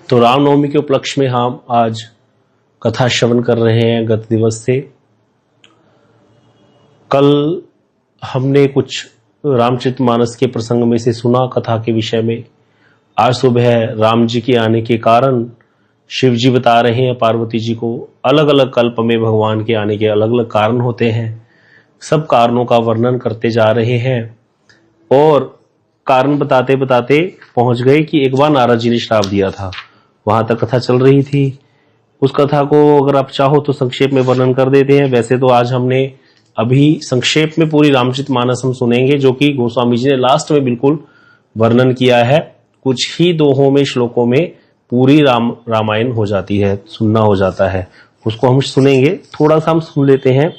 तो रामनवमी के उपलक्ष्य में हम आज कथा श्रवण कर रहे हैं गत दिवस से। कल हमने कुछ रामचरितमानस के प्रसंग में से सुना कथा के विषय में। आज सुबह राम जी के आने के कारण शिव जी बता रहे हैं पार्वती जी को। अलग अलग कल्प में भगवान के आने के अलग अलग कारण होते हैं। सब कारणों का वर्णन करते जा रहे हैं और कारण बताते बताते पहुंच गए कि एक बार नारद जी ने श्राप दिया था। वहां तक कथा चल रही थी। उस कथा को अगर आप चाहो तो संक्षेप में वर्णन कर देते हैं। वैसे तो आज हमने अभी संक्षेप में पूरी रामचरितमानस हम सुनेंगे, जो कि गोस्वामी जी ने लास्ट में बिल्कुल वर्णन किया है। कुछ ही दोहों में, श्लोकों में पूरी रामायण हो जाती है, सुनना हो जाता है। उसको हम सुनेंगे, थोड़ा सा हम सुन लेते हैं।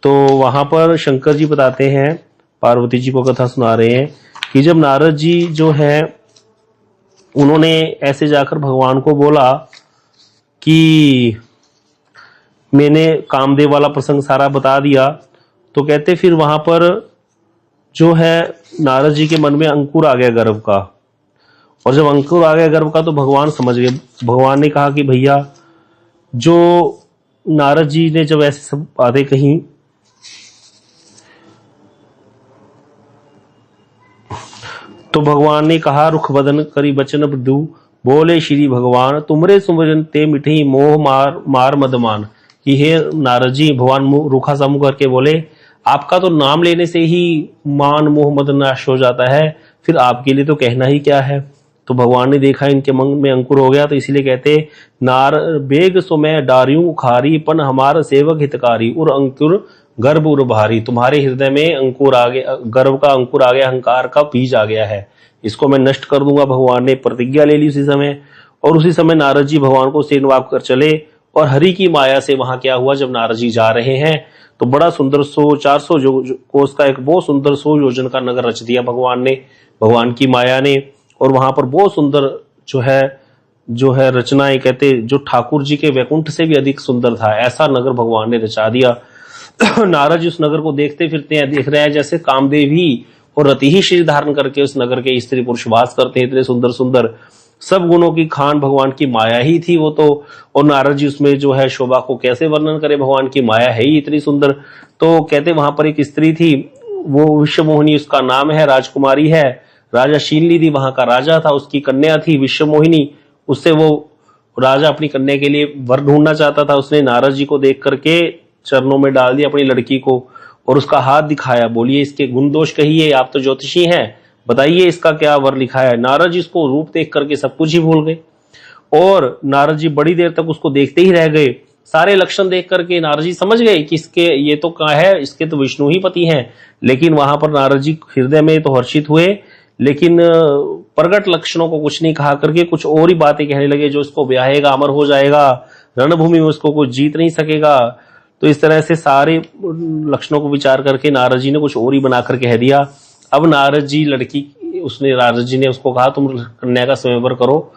तो वहां पर शंकर जी बताते हैं, पार्वती जी को कथा सुना रहे हैं कि जब नारद जी जो है उन्होंने ऐसे जाकर भगवान को बोला कि मैंने कामदेव वाला प्रसंग सारा बता दिया, तो कहते फिर वहां पर जो है नारद जी के मन में अंकुर आ गया गर्व का। और जब अंकुर आ गया गर्व का तो भगवान समझ गए। भगवान ने कहा कि भैया, जो नारद जी ने जब ऐसे सब बातें कही तो भगवान ने कहा, रुख बदन करी बचन बधु बोले श्री भगवान, तुमरे सुमरन ते मिठी मोह मार मदमान। कि हे नारद जी, भगवान रुखा सा मुंह करके बोले, आपका तो नाम लेने से ही मान मोह मद नाश हो जाता है, फिर आपके लिए तो कहना ही क्या है। तो भगवान ने देखा इनके मन में अंकुर हो गया, तो इसीलिए कहते नार बेग सुमै डारियों उखारी पन हमार सेवक हितकारी और अंकुर गर्भ उर भारी। तुम्हारे हृदय में अंकुर आ गया, गर्व का अंकुर आ गया, अहंकार का बीज आ गया है, इसको मैं नष्ट कर दूंगा। भगवान ने प्रतिज्ञा ले ली उसी समय। और उसी समय नारद जी भगवान को सिर नवाब कर चले। और हरि की माया से वहां क्या हुआ, जब नारद जी जा रहे हैं तो बड़ा सुंदर 400 कोस का एक बहुत सुंदर 100 योजन का नगर रच दिया भगवान ने, भगवान की माया ने। और वहां पर बहुत सुंदर जो है रचनाएं, कहते जो ठाकुर जी के वैकुंठ से भी अधिक सुंदर था, ऐसा नगर भगवान ने रचा दिया। नारद जी उस नगर को देखते फिरते हैं, देख रहे हैं जैसे कामदेव ही और रति ही शरीर धारण करके उस नगर के स्त्री पुरुष वास करते हैं। इतने सुंदर सुंदर सब गुणों की खान भगवान की माया ही थी वो तो। और नारद जी उसमें जो है शोभा को कैसे वर्णन करे, भगवान की माया है ही इतनी सुंदर। तो कहते वहां पर एक स्त्री थी, वो विश्वमोहिनी उसका नाम है, राजकुमारी है। राजा शीलनिधि वहां का राजा था, उसकी कन्या थी विश्वमोहिनी। उससे वो राजा अपनी कन्या के लिए वर ढूंढना चाहता था। उसने नारद जी को देख करके चरणों में डाल दिया अपनी लड़की को और उसका हाथ दिखाया। बोलिए इसके गुण दोष कहिए, आप तो ज्योतिषी हैं, बताइए इसका क्या वर लिखा है। नारद जी उसको रूप देख करके सब कुछ ही भूल गए और नारद जी बड़ी देर तक उसको देखते ही रह गए। सारे लक्षण देख करके नारद जी समझ गए कि इसके ये तो क्या है, इसके तो विष्णु ही पति हैं। लेकिन वहां पर नारद जी हृदय में तो हर्षित हुए, लेकिन प्रगट लक्षणों को कुछ नहीं कहा करके कुछ और ही बातें कहने लगे, जो इसको ब्याहेगा अमर हो जाएगा, रणभूमि में उसको कुछ जीत नहीं सकेगा। तो इस तरह से सारे लक्षणों को विचार करके नारद जी ने कुछ और ही बनाकर कह दिया। अब नारद जी नारद जी ने उसको कहा, तुम कन्या का स्वयंवर करो,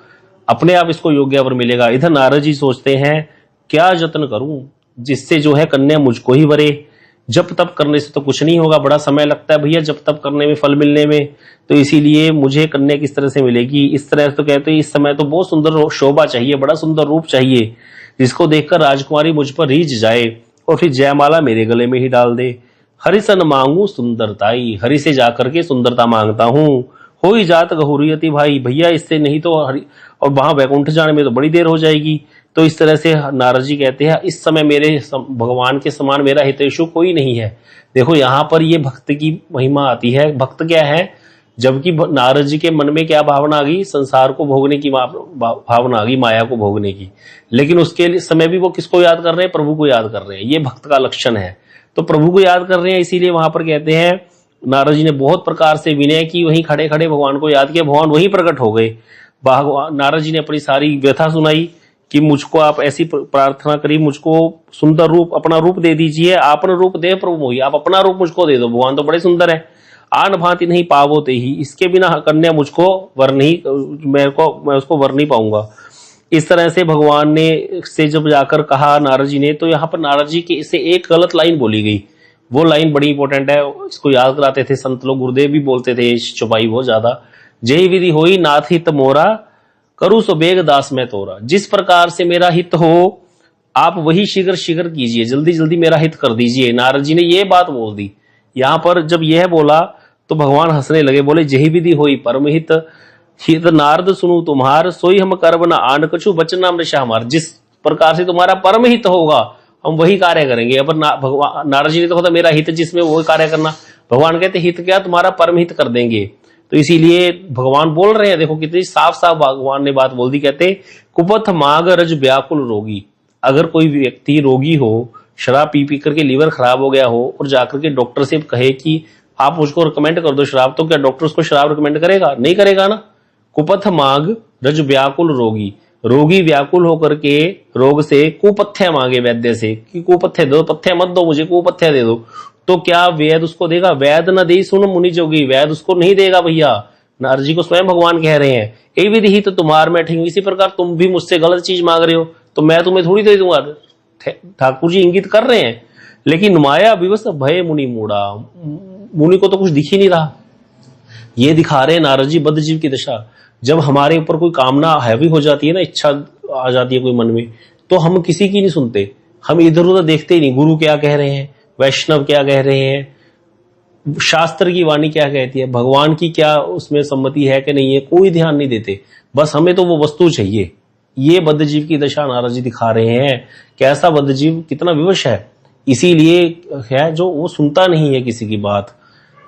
अपने आप इसको योग्य वर मिलेगा। इधर नारद जी सोचते हैं, क्या जतन करूं जिससे जो है कन्या मुझको ही वरे। जप तप करने से तो कुछ नहीं होगा, बड़ा समय लगता है भैया जप तप करने में, फल मिलने में। तो इसीलिए मुझे कन्या किस तरह से मिलेगी। इस तरह से तो कहते हैं इस समय तो बहुत सुंदर शोभा चाहिए, बड़ा सुंदर रूप चाहिए, जिसको देखकर राजकुमारी मुझ पर रीझ जाए और फिर जयमाला मेरे गले में ही डाल दे। हरि सन मांगू सुंदरताई, हरि से जाकर के सुंदरता मांगता हूं। हो ही जात गहुरियति भाई, भैया इससे नहीं तो हरि, और वहां वैकुंठ जाने में तो बड़ी देर हो जाएगी। तो इस तरह से नारद जी कहते हैं, इस समय मेरे भगवान के समान मेरा हितैषी कोई नहीं है। देखो यहाँ पर ये भक्त की महिमा आती है। भक्त क्या है, जबकि नारद जी के मन में क्या भावना आ गई, संसार को भोगने की भावना आ गई, माया को भोगने की। लेकिन उसके समय भी वो किसको याद कर रहे हैं, प्रभु को याद कर रहे हैं। ये भक्त का लक्षण है। तो प्रभु को याद कर रहे हैं, इसीलिए वहां पर कहते हैं नारद जी ने बहुत प्रकार से विनय की, वहीं खड़े खड़े भगवान को याद किया, भगवान वहीं प्रकट हो गए। नारद जी ने अपनी सारी व्यथा सुनाई कि मुझको आप ऐसी प्रार्थना करी, मुझको सुंदर रूप, अपना रूप दे दीजिए, आपन रूप दे प्रभु मोही, आप अपना रूप मुझको दे दो, भगवान तो बड़े सुंदर है। आन भांति नहीं पावोते ही, इसके बिना कन्या मुझको वर नहीं, मैं उसको वर नहीं पाऊंगा। इस तरह से भगवान ने से जब जाकर कहा नारद जी ने, तो यहाँ पर नारद जी की इसे एक गलत लाइन बोली गई। वो लाइन बड़ी इंपॉर्टेंट है, इसको याद कराते थे संत लोग, गुरुदेव भी बोलते थे, छुपाई बहुत ज्यादा। जय विधि होई नाथ हित मोरा, करूँ सो बेग दास में तोरा, जिस प्रकार से मेरा हित हो आप वही शीघ्र शीघ्र कीजिए, जल्दी जल्दी मेरा हित कर दीजिए। नारद जी ने ये बात बोल दी। यहां पर जब यह बोला तो भगवान हंसने लगे, बोले जही विधि होई परमहित, हित नारद सुनू तुम्हार, सोई हम करब न आन कछु बचन अमृषा हमार। जिस प्रकार से तुम्हारा परम हित होगा हम वही कार्य करेंगे। अब भगवान नारद जी ने तो कहा मेरा हित जिसमें वही कार्य करना, भगवान कहते हित क्या, तुम्हारा परम हित कर देंगे। तो इसीलिए भगवान बोल रहे हैं, देखो कितनी साफ साफ भगवान ने बात बोल दी। कहते कुपथ माग रज व्याकुल रोगी, अगर कोई व्यक्ति रोगी हो, शराब पी पी करके लीवर खराब हो गया हो और जाकर के डॉक्टर से कहे कि आप मुझको रिकमेंड कर दो शराब, तो क्या डॉक्टर उसको शराब रिकमेंड करेगा? नहीं करेगा ना। कुपथ मांग रज व्याकुल रोगी, रोगी व्याकुल होकर के रोग से कुपथ्य मांगे वैद्य से कि कुपथ्य दो, पथ्य मत दो मुझे, कुपथ्य दे दो, तो क्या वैद्य उसको देगा? वैद्य न दे सुन मुनि जोगी, वैद्य उसको नहीं देगा भैया। नारद जी को स्वयं भगवान कह रहे हैं ए विधि ही तो तुम्हार में ठीक, इसी प्रकार तुम भी मुझसे गलत चीज मांग रहे हो तो मैं तुम्हें थोड़ी दे दूंगा। ठाकुर जी इंगित कर रहे हैं, लेकिन माया विवश भय मुनि मूढ़ा, मुनि को तो कुछ दिख ही नहीं रहा। ये दिखा रहे हैं नारद जी बद्ध जीव की दशा। जब हमारे ऊपर कोई कामना हैवी हो जाती है ना, इच्छा आ जाती है कोई मन में, तो हम किसी की नहीं सुनते, हम इधर उधर देखते ही नहीं। गुरु क्या कह रहे हैं, वैष्णव क्या कह रहे हैं, शास्त्र की वाणी क्या कहती है, भगवान की क्या उसमें सम्मति है कि नहीं है, कोई ध्यान नहीं देते। बस हमें तो वो वस्तु चाहिए। ये बद्ध जीव की दशा नारद जी दिखा रहे हैं। कैसा बद्ध जीव, कितना विवश है। इसीलिए है जो वो सुनता नहीं है किसी की बात,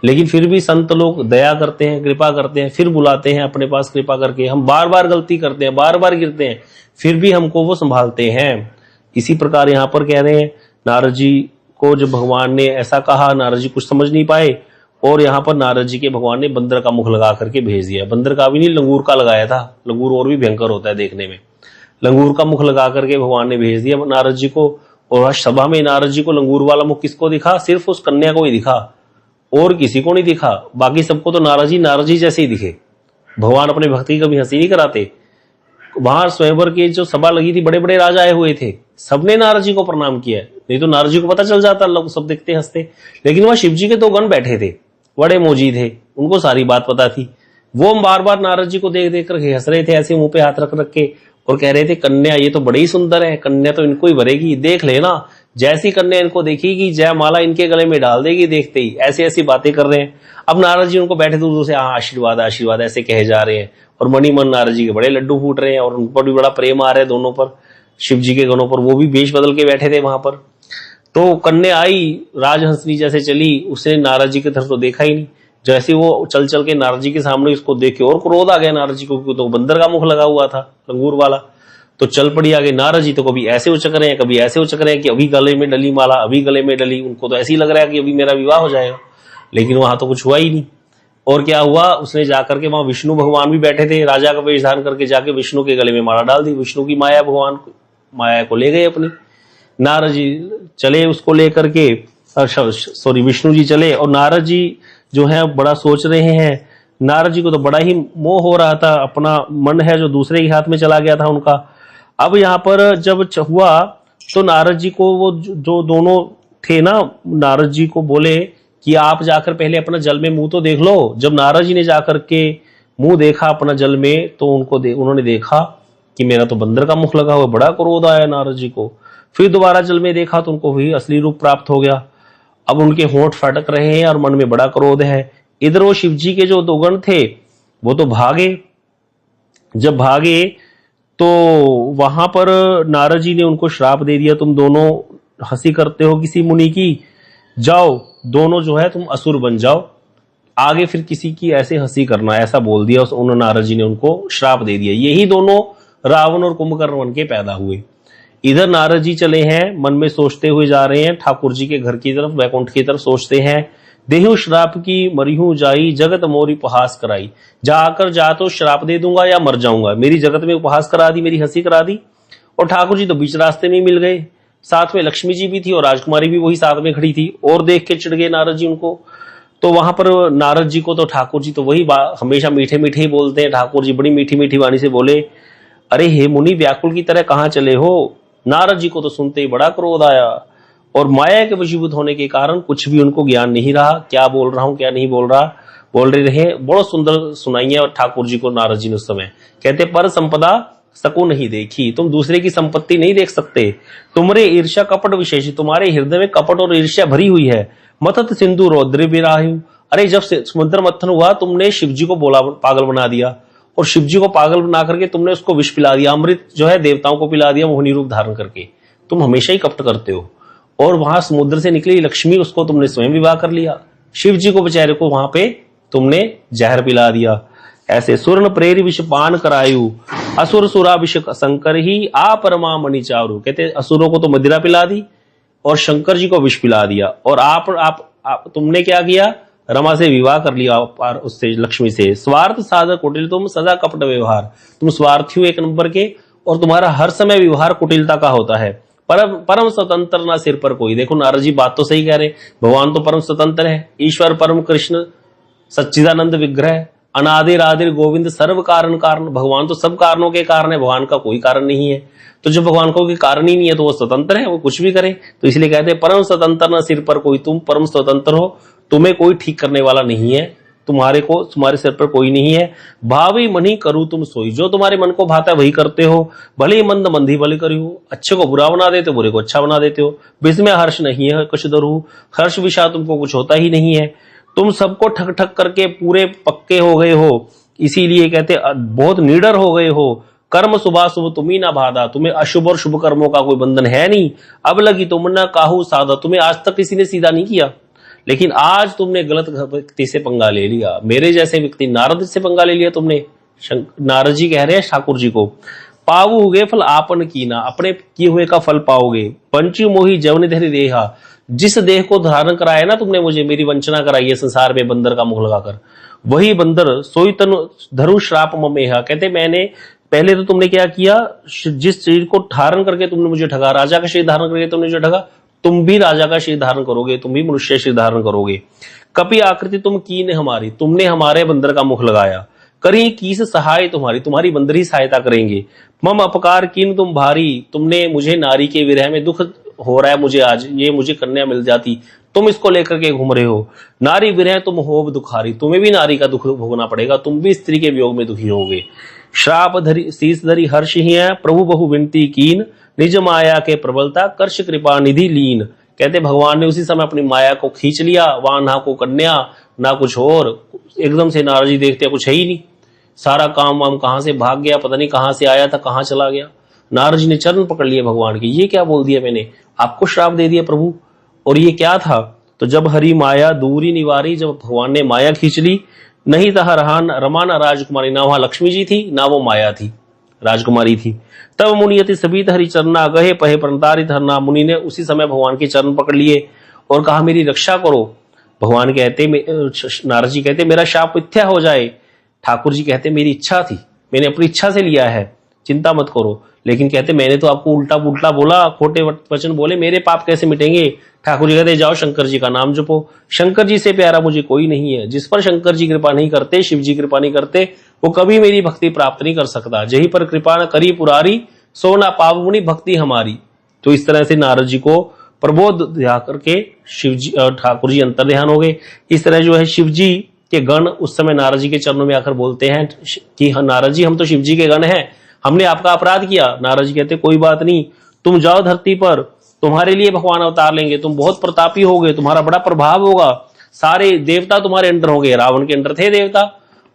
लेकिन फिर भी संत लोग दया करते हैं, कृपा करते हैं, फिर बुलाते हैं अपने पास कृपा करके। हम बार बार गलती करते हैं, बार बार गिरते हैं, फिर भी हमको वो संभालते हैं। इसी प्रकार यहाँ पर कह रहे हैं नारद जी को जब भगवान ने ऐसा कहा, नारद जी कुछ समझ नहीं पाए और यहाँ पर नारद जी के भगवान ने बंदर का मुख लगा करके भेज दिया। बंदर का भी नहीं, लंगूर का लगाया था। लंगूर और भी भयंकर होता है देखने में। लंगूर का मुख लगा करके भगवान ने भेज दिया नारद जी को। और सभा में नारद जी को लंगूर वाला मुख किसको दिखा? सिर्फ उस कन्या को ही दिखा, और किसी को नहीं दिखा। बाकी सबको तो नारद जी जैसे ही दिखे। भगवान अपने भक्ति कभी हंसी नहीं कराते। वहां स्वयंवर की जो सभा लगी थी, बड़े बड़े राजा आए हुए थे, सबने नारद जी को प्रणाम किया। नहीं तो नारद जी को पता चल जाता, लोग सब देखते हंसते। लेकिन वहां शिव जी के दो गण बैठे थे, बड़े मोजी थे, उनको सारी बात पता थी। वो बार बार नारद जी को देख देख कर हंस रहे थे, ऐसे मुंह पे हाथ रख रख के, और कह रहे थे कन्या ये तो बड़ी ही सुंदर है, कन्या तो इनको ही भरेगी, देख लेना। जैसी कन्या इनको देखेगी जयमाला इनके गले में डाल देगी देखते ही। ऐसी ऐसी बातें कर रहे हैं। अब नारद जी उनको बैठे दूर से आशीर्वाद आशीर्वाद ऐसे कहे जा रहे हैं, और मणि मन नारद जी के बड़े लड्डू फूट रहे हैं, और उन पर भी बड़ा प्रेम आ रहा है दोनों पर, शिव जी के गणों पर। वो भी वेश बदल के बैठे थे वहां पर। तो कन्या आई, राजहंसनी जैसे चली, उसने नारद जी की तरफ तो देखा ही नहीं। जैसे वो चल चल के नारद जी के सामने उसको देख के और क्रोध आ गया नारद जी को, तो बंदर का मुख लगा हुआ था लंगूर वाला। तो चल पड़ी आगे। नारद जी तो कभी ऐसे उचक रहे हैं, कभी ऐसे उचक रहे हैं कि अभी गले में डली माला, अभी गले में डली। उनको तो ऐसे ही लग रहा है कि अभी मेरा विवाह हो जाएगा, लेकिन वहां तो कुछ हुआ ही नहीं। और क्या हुआ, उसने जाकर के वहां विष्णु भगवान भी बैठे थे, राजा का वेश धारण करके जाके विष्णु के गले में माला डाल दी। विष्णु की माया भगवान माया को ले गए अपनी। नारद जी चले उसको लेकर के, सॉरी विष्णु जी चले, और नारद जी जो है बड़ा सोच रहे हैं। नारद जी को तो बड़ा ही मोह हो रहा था, अपना मन है जो दूसरे के हाथ में चला गया था उनका। अब यहाँ पर जब हुआ तो नारद जी को वो जो दोनों थे ना, नारद जी को बोले कि आप जाकर पहले अपना जल में मुंह तो देख लो। जब नारद जी ने जाकर के मुंह देखा अपना जल में, तो उन्होंने देखा कि मेरा तो बंदर का मुख लगा हुआ। बड़ा क्रोध आया नारद जी को। फिर दोबारा जल में देखा तो उनको वही असली रूप प्राप्त हो गया। अब उनके होंठ फटक रहे हैं और मन में बड़ा क्रोध है। इधर वो शिव जी के जो दो गण थे वो तो भागे। जब भागे तो वहां पर नारद जी ने उनको श्राप दे दिया, तुम दोनों हंसी करते हो किसी मुनि की, जाओ दोनों जो है तुम असुर बन जाओ, आगे फिर किसी की ऐसे हंसी करना, ऐसा बोल दिया। उन्होंने नारद जी ने उनको श्राप दे दिया। यही दोनों रावण और कुंभकर्ण बन के पैदा हुए। इधर नारद जी चले हैं, मन में सोचते हुए जा रहे हैं ठाकुर जी के घर की तरफ, वैकुंठ की तरफ सोचते हैं। देहु श्राप की मरिहू जाई, जगत मोरी उपहास कराई। जाकर जा तो श्राप दे दूंगा या मर जाऊंगा, मेरी जगत में उपहास करा दी, मेरी हंसी करा दी। और ठाकुर जी तो बीच रास्ते में मिल गए। साथ में लक्ष्मी जी भी थी और राजकुमारी भी वही साथ में खड़ी थी, और देख के चिढ़ गए नारद जी उनको। तो वहां पर नारद जी को तो ठाकुर जी तो वही हमेशा मीठे मीठे ही बोलते हैं। ठाकुर जी बड़ी मीठी मीठी वाणी से बोले, अरे हे मुनि व्याकुल की तरह कहाँ चले हो। नारद जी को तो सुनते ही बड़ा क्रोध आया, और माया के वशीभूत होने के कारण कुछ भी उनको ज्ञान नहीं रहा, क्या बोल रहा हूं क्या नहीं बोल रहा। बोल रहे हैं, बहुत सुंदर सुनाई है ठाकुर जी को नारद जी ने उस समय। कहते पर संपदा सकू नहीं देखी, तुम दूसरे की संपत्ति नहीं देख सकते। तुम्हारे ईर्ष्या कपट विशेष, तुम्हारे हृदय में कपट और ईर्ष्या भरी हुई है। मतत सिंधु रौद्र विराहु, अरे जब समुद्र मंथन हुआ तुमने शिव जी को बोला पागल बना दिया, और शिव जी को पागल बना करके तुमने उसको विष पिला दिया, अमृत जो है देवताओं को पिला दिया मोहिनी रूप धारण करके। तुम हमेशा ही कपट करते हो। और वहां समुद्र से निकली लक्ष्मी, उसको तुमने स्वयं विवाह कर लिया। शिव जी को बेचारे को वहां पे तुमने जहर पिला दिया। ऐसे सुर्ण प्रेरी विष पान करायु, असुर सुरा विष शंकर ही आ परमा मणि चारु। कहते असुरों को तो मदिरा पिला दी और शंकर जी को विष पिला दिया। और आप तुमने क्या किया, रमा से विवाह कर लिया उससे, लक्ष्मी से। स्वार्थ साधक कुटिल तुम सदा कपट व्यवहार, तुम स्वार्थी हो एक नंबर के, और तुम्हारा हर समय व्यवहार कुटिलता का होता है। परम स्वतंत्र ना सिर पर कोई। देखो नारद जी बात तो सही कह रहे, भगवान तो परम स्वतंत्र है, ईश्वर परम कृष्ण सच्चिदानंद विग्रह, अनादिर आदिर गोविंद सर्व कारण कारण। भगवान तो सब कारणों के कारण है, भगवान का कोई कारण नहीं है। तो जब भगवान का कोई कारण ही नहीं है तो वो स्वतंत्र है, वो कुछ भी करे। तो इसलिए कहते हैं परम स्वतंत्र न सिर पर कोई, तुम परम स्वतंत्र हो, तुम्हें कोई ठीक करने वाला नहीं है, तुम्हारे सिर पर कोई नहीं है। भावी मनी करूं तुम सोई, जो तुम्हारे मन को भाता है वही करते हो। भले ही मंद मंदी भले करी हो, अच्छे को बुरा बना देते हो, बुरे को अच्छा बना देते हो। विस्मय हर्ष नहीं है कुछ दरू, हर्ष विषा तुमको कुछ होता ही नहीं है। तुम सबको ठक ठक करके पूरे पक्के हो गए हो, इसीलिए कहते बहुत निडर हो गए हो। कर्म सुबह शुभ तुम्ही ना बाधा, तुम्हें अशुभ और शुभ कर्मों का कोई बंधन है नहीं। अब लगी तुम ना काहू साधा, तुम्हें आज तक किसी ने सीधा नहीं किया, लेकिन आज तुमने गलत व्यक्ति से पंगा ले लिया, मेरे जैसे व्यक्ति नारद से पंगा ले लिया तुमने। नारद जी कह रहे हैं ठाकुर जी को, पाऊ हुए फल आपन कीना, अपने किए हुए का फल पाओगे। पंचु मोही जवन धरि देहा, जिस देह को धारण कराया ना तुमने मुझे, मेरी वंचना कराई है संसार में बंदर का मुख लगाकर, वही बंदर सोई तनु धरु श्राप ममेहा। कहते मैंने पहले तो तुमने क्या किया, जिस शरीर को धारण करके तुमने मुझे ठगा, राजा का शरीर धारण करके तुमने मुझे ठगा, तुम भी राजा का शरीर धारण करोगे, तुम भी मनुष्य शरीर धारण करोगे। कपि आकृति तुम कीन हमारी, तुमने हमारे बंदर का मुख लगाया। करी कीस सहाय तुम्हारी, तुम्हारी बंदर ही सहायता करेंगे। मम अपकार कीन तुम भारी, तुमने मुझे नारी के विरह में दुख हो रहा है मुझे आज, ये मुझे कन्या मिल जाती, तुम इसको लेकर के घूम रहे हो। नारी विरह तुम होब दुखारी, तुम्हें भी नारी का दुख भोगना पड़ेगा, तुम भी स्त्री के वियोग में दुखी होगे। श्राप धरी शीस धरी हर्ष ही है, प्रभु बहु विनती कीन, निज माया के प्रबलता कर्ष कृपा निधि लीन। कहते भगवान ने उसी समय अपनी माया को खींच लिया, वहां ना को कन्या ना कुछ और। एकदम से नारद जी देखते कुछ है ही नहीं, सारा काम वाम कहां से भाग गया, पता नहीं कहां से आया था कहां चला गया। नारद जी ने चरण पकड़ लिए भगवान के, ये क्या बोल दिया मैंने, आपको श्राप दे दिया प्रभु, और ये क्या था। तो जब हरि माया दूरी निवारी, जब भगवान ने माया खींच ली, नहीं था रमा ना राजकुमारी, ना वहां लक्ष्मी जी थी ना वो माया थी, राजकुमारी थी। तब मुनियति सभी हरि चरना गहे पहे प्रणतारित हरना। मुनि ने उसी समय भगवान के चरण पकड़ लिए और कहा मेरी रक्षा करो। भगवान कहते, नारद जी कहते मेरा शाप मिथ्या हो जाए। ठाकुर जी कहते मेरी इच्छा थी, मैंने अपनी इच्छा से लिया है, चिंता मत करो। लेकिन कहते मैंने तो आपको उल्टा पुल्टा बोला, खोटे वचन बोले, मेरे पाप कैसे मिटेंगे। ठाकुर जी कहते जाओ शंकर जी का नाम जपो, शंकर जी से प्यारा मुझे कोई नहीं है। जिस पर शंकर जी कृपा नहीं करते, शिव जी कृपा नहीं करते, वो कभी मेरी भक्ति प्राप्त नहीं कर सकता। जही पर कृपा न करी पुरारी, सो ना पावमुनि भक्ति हमारी। तो इस तरह से नारद जी को प्रबोध दिया करके शिव जी ठाकुर जी अंतर ध्यान हो गए। इस तरह जो है शिव जी के गण उस समय नारद जी के चरणों में आकर बोलते हैं कि हाँ नारद जी हम तो शिव जी के गण हैं, हमने आपका अपराध किया। नारद जी कहते कोई बात नहीं, तुम जाओ धरती पर, तुम्हारे लिए भगवान अवतार लेंगे, तुम बहुत प्रतापी होगे, तुम्हारा बड़ा प्रभाव होगा, सारे देवता तुम्हारे अंडर होंगे। रावण के अंडर थे देवता।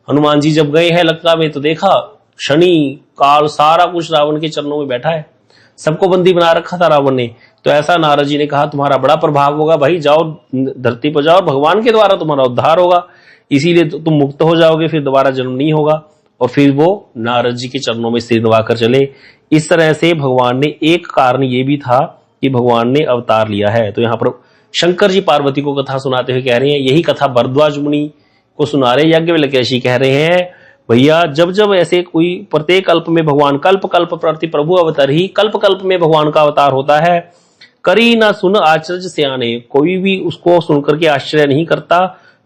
हनुमान जी जब गए हैं लंका में तो देखा शनि काल सारा कुछ रावण के चरणों में बैठा है, सबको बंदी बना रखा था रावण ने। तो ऐसा नारद जी ने कहा तुम्हारा बड़ा प्रभाव होगा भाई, जाओ धरती पर जाओ, भगवान के द्वारा तुम्हारा उद्धार होगा, इसीलिए तुम मुक्त हो जाओगे, फिर दोबारा जन्म नहीं होगा। और फिर वो नारद जी के चरणों में सिर नवाकर चले। इस तरह से भगवान ने, एक कारण ये भी था कि भगवान ने अवतार लिया है। तो यहाँ पर शंकर जी पार्वती को कथा सुनाते हुए कह रहे हैं, यही कथा भरद्वाज मुनि को सुना रहे, याज्ञवल्क्य ऋषि कह रहे हैं भैया जब जब ऐसे कोई प्रत्येक कल्प में भगवान कल्प कल्प प्रति प्रभु अवतार ही, कल्प कल्प में भगवान का अवतार होता है। करी ना सुन आश्चर्य सियाने, कोई भी उसको सुनकर के आश्चर्य नहीं करता।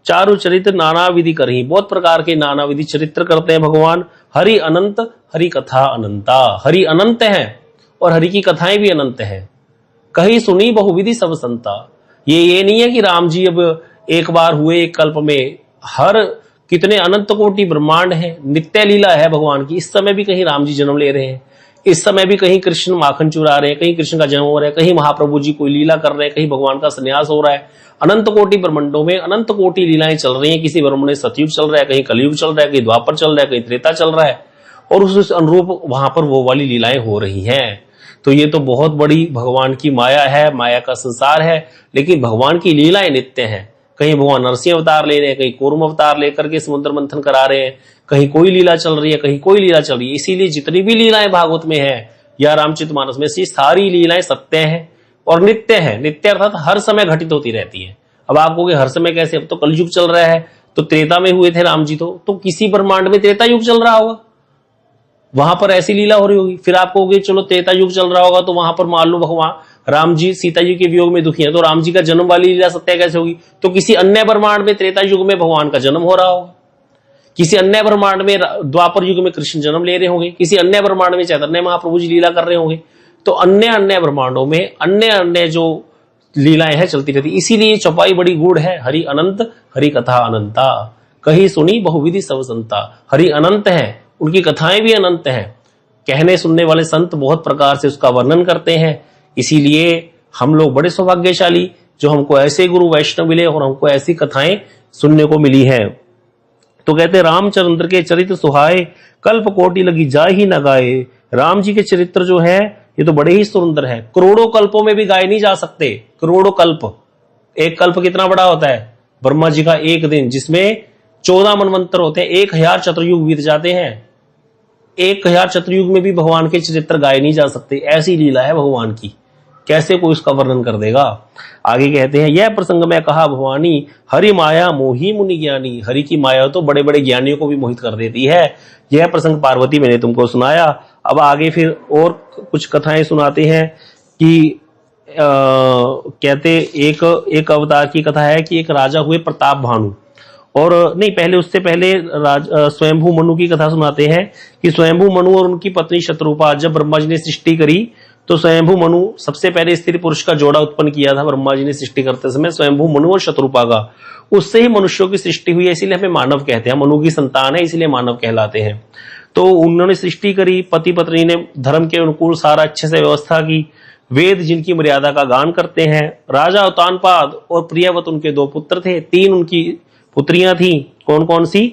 चारु चरित्र नाना विधि करही, बहुत प्रकार के नाना विधि चरित्र करते हैं भगवान। हरि अनंत हरि कथा अनंता, हरि अनंत है और हरि की कथाएं भी अनंत है। कहीं सुनी बहुविधि सब संता, ये नहीं है कि राम जी अब एक बार हुए एक कल्प में, हर कितने अनंत कोटि ब्रह्मांड है, नित्य लीला है भगवान की। इस समय भी कहीं राम जी जन्म ले रहे हैं, इस समय भी कहीं कृष्ण माखन चुरा रहे हैं, कहीं कृष्ण का जन्म हो रहा है, कहीं महाप्रभु जी कोई लीला कर रहे हैं, कहीं भगवान का संन्यास हो रहा है। अनंत कोटि ब्रह्मांडों में अनंत कोटि लीलाएं चल रही हैं। किसी ब्रह्मांड में सतयुग चल रहा है, कहीं कलयुग चल रहा है, कहीं द्वापर चल रहा है, कहीं त्रेता चल रहा है, और उस अनुरूप वहां पर वो वाली लीलाएं हो रही हैं। तो ये तो बहुत बड़ी भगवान की माया है, माया का संसार है। लेकिन भगवान की लीलाएं नित्य हैं। कहीं भगवान नरसिंह अवतार ले रहे हैं, कहीं कूर्म अवतार लेकर के समुद्र मंथन करा रहे हैं, कहीं कोई लीला चल रही है, कहीं कोई लीला चल रही है। इसीलिए जितनी भी लीलाएं भागवत में है या रामचरितमानस में से, सारी लीलाएं सत्य हैं और नित्य है। नित्य अर्थात हर समय घटित होती रहती है। अब आप कहोगे हर समय कैसे, अब तो कलयुग चल रहा है, तो त्रेता में हुए थे राम जी, तो किसी ब्रह्मांड में त्रेता युग चल रहा होगा, वहां पर ऐसी लीला हो रही होगी। फिर आप कहोगे चलो त्रेता युग चल रहा होगा, तो वहां पर मान लो भगवान राम जी सीता जी के वियोग में दुखी है, तो राम जी का जन्म वाली लीला सत्य कैसे होगी? तो किसी अन्य ब्रह्मांड में त्रेता युग में भगवान का जन्म हो रहा होगा, किसी अन्य ब्रह्मांड में द्वापर युग में कृष्ण जन्म ले रहे होंगे, किसी अन्य ब्रह्मांड में चैतन्य महाप्रभु जी लीला कर रहे होंगे। तो अन्य अन्य ब्रह्मांडों में अन्य अन्य जो लीलाएं हैं चलती रहती। इसीलिए चौपाई बड़ी गूढ़ है। हरि अनंत हरि कथा अनंता, कहीं सुनी बहुविधि सब संता। हरि अनंत है, उनकी कथाएं भी अनंत हैं। कहने सुनने वाले संत बहुत प्रकार से उसका वर्णन करते हैं। इसीलिए हम लोग बड़े सौभाग्यशाली जो हमको ऐसे गुरु वैष्णव मिले और हमको ऐसी कथाएं सुनने को मिली है। तो कहते रामचंद्र के चरित्र सुहाए, कल्प कोटि लगी जा ही न गाए। राम जी के चरित्र जो है ये तो बड़े ही सुंदर है, करोड़ों कल्पों में भी गाए नहीं जा सकते। करोड़ों कल्प, एक कल्प कितना बड़ा होता है? ब्रह्मा जी का एक दिन, जिसमें 14 मनवंतर होते हैं, 1000 चतुर्युग बीत जाते हैं। 1000 चतुर्युग में भी भगवान के चरित्र गाए नहीं जा सकते। ऐसी लीला है भगवान की, कैसे कोई उसका वर्णन कर देगा। आगे कहते हैं यह प्रसंग में कहा भवानी, हरि माया मोही मुनि ज्ञानी। हरि की माया तो बड़े बड़े ज्ञानियों को भी मोहित कर देती है। यह प्रसंग पार्वती मैंने तुमको सुनाया। अब आगे फिर और कुछ कथाएं सुनाते हैं कि कहते एक अवतार की कथा है कि एक राजा हुए प्रताप भानु, और नहीं पहले उससे पहले स्वयंभू मनु की कथा सुनाते हैं कि स्वयंभू मनु और उनकी पत्नी शत्रुपा, जब ब्रह्मा जी ने सृष्टि करी तो स्वयंभू मनु सबसे पहले स्त्री पुरुष का जोड़ा उत्पन्न किया था ब्रह्मा जी ने सृष्टि करते समय, स्वयंभू मनु और शत्रुपा का। उससे ही मनुष्यों की सृष्टि हुई है, इसीलिए हमें मानव कहते हैं। मनु की संतान है इसलिए मानव कहलाते हैं। तो उन्होंने सृष्टि करी, पति पत्नी ने धर्म के अनुकूल सारा अच्छे से व्यवस्था की। वेद जिनकी मर्यादा का गान करते हैं। राजा उत्तानपाद और प्रियवत उनके 2 पुत्र थे, 3 उनकी पुत्रियां थी। कौन कौन सी,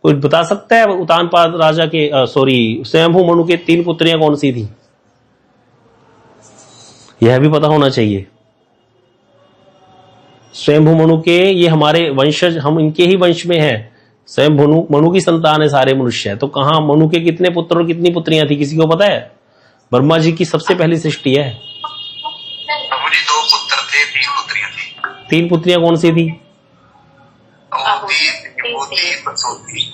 कोई बता सकता है? उत्तानपाद राजा के स्वयंभू मनु के 3 पुत्रियां कौन सी थी? यह भी पता होना चाहिए। स्वयंभू मनु के, ये हमारे वंशज, हम इनके ही वंश में हैं। स्वयंभू मनु की संतान है सारे मनुष्य। तो कहां मनु के कितने पुत्र और कितनी पुत्रियां थी, किसी को पता है? ब्रह्मा जी की सबसे पहली सृष्टि है। 2 पुत्र थे, 3 पुत्रियां थी। 3 पुत्रियां कौन सी थी?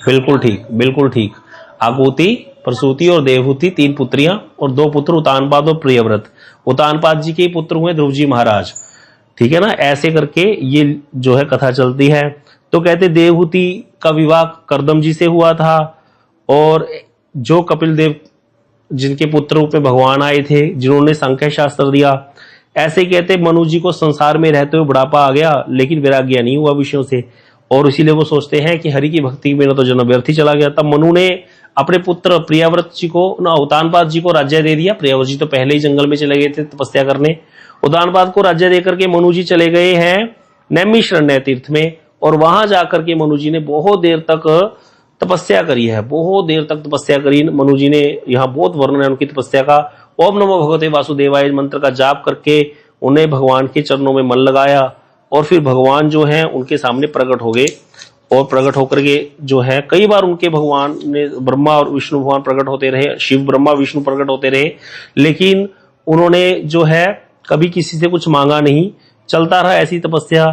बिल्कुल ठीक, बिल्कुल ठीक। आगूति, प्रसूति और देवहूति 3 पुत्रियां, और 2 पुत्र उत्तानपाद और प्रियव्रत। उत्तानपाद जी के पुत्र हुए ध्रुव जी महाराज, ठीक है ना। ऐसे करके ये जो है कथा चलती है। तो कहते देवहूति का विवाह करदम जी से हुआ था, और जो कपिल देव जिनके पुत्र रूप में भगवान आए थे, जिन्होंने सांख्य शास्त्र दिया। ऐसे कहते मनु जी को संसार में रहते हुए बुढ़ापा आ गया, लेकिन वैराग्य नहीं हुआ विषयों से, और इसीलिए वो सोचते हैं कि हरि की भक्ति में तो जन्म व्यर्थ ही चला गया। तब मनु ने अपने पुत्र प्रियव्रत जी को, उत्तानपाद जी को राज्य दे दिया। प्रियव्रत जी तो पहले ही जंगल में चले गए थे तपस्या करने। उत्तानपाद को राज्य देकर के मनु जी चले गए हैं नैमिषारण्य तीर्थ में, और वहां जाकर के मनु जी ने बहुत देर तक तपस्या करी है। बहुत देर तक तपस्या करी मनु जी ने। यहाँ बहुत वर्णन है उनकी तपस्या का। ओम नमो भगवते वासुदेवाय मंत्र का जाप करके उन्हें भगवान के चरणों में मन लगाया, और फिर भगवान जो है उनके सामने प्रकट हो गए। और प्रकट होकर के जो है कई बार उनके भगवान ने, ब्रह्मा और विष्णु भगवान प्रकट होते रहे, शिव ब्रह्मा विष्णु प्रकट होते रहे, लेकिन उन्होंने जो है कभी किसी से कुछ मांगा नहीं। चलता रहा ऐसी तपस्या।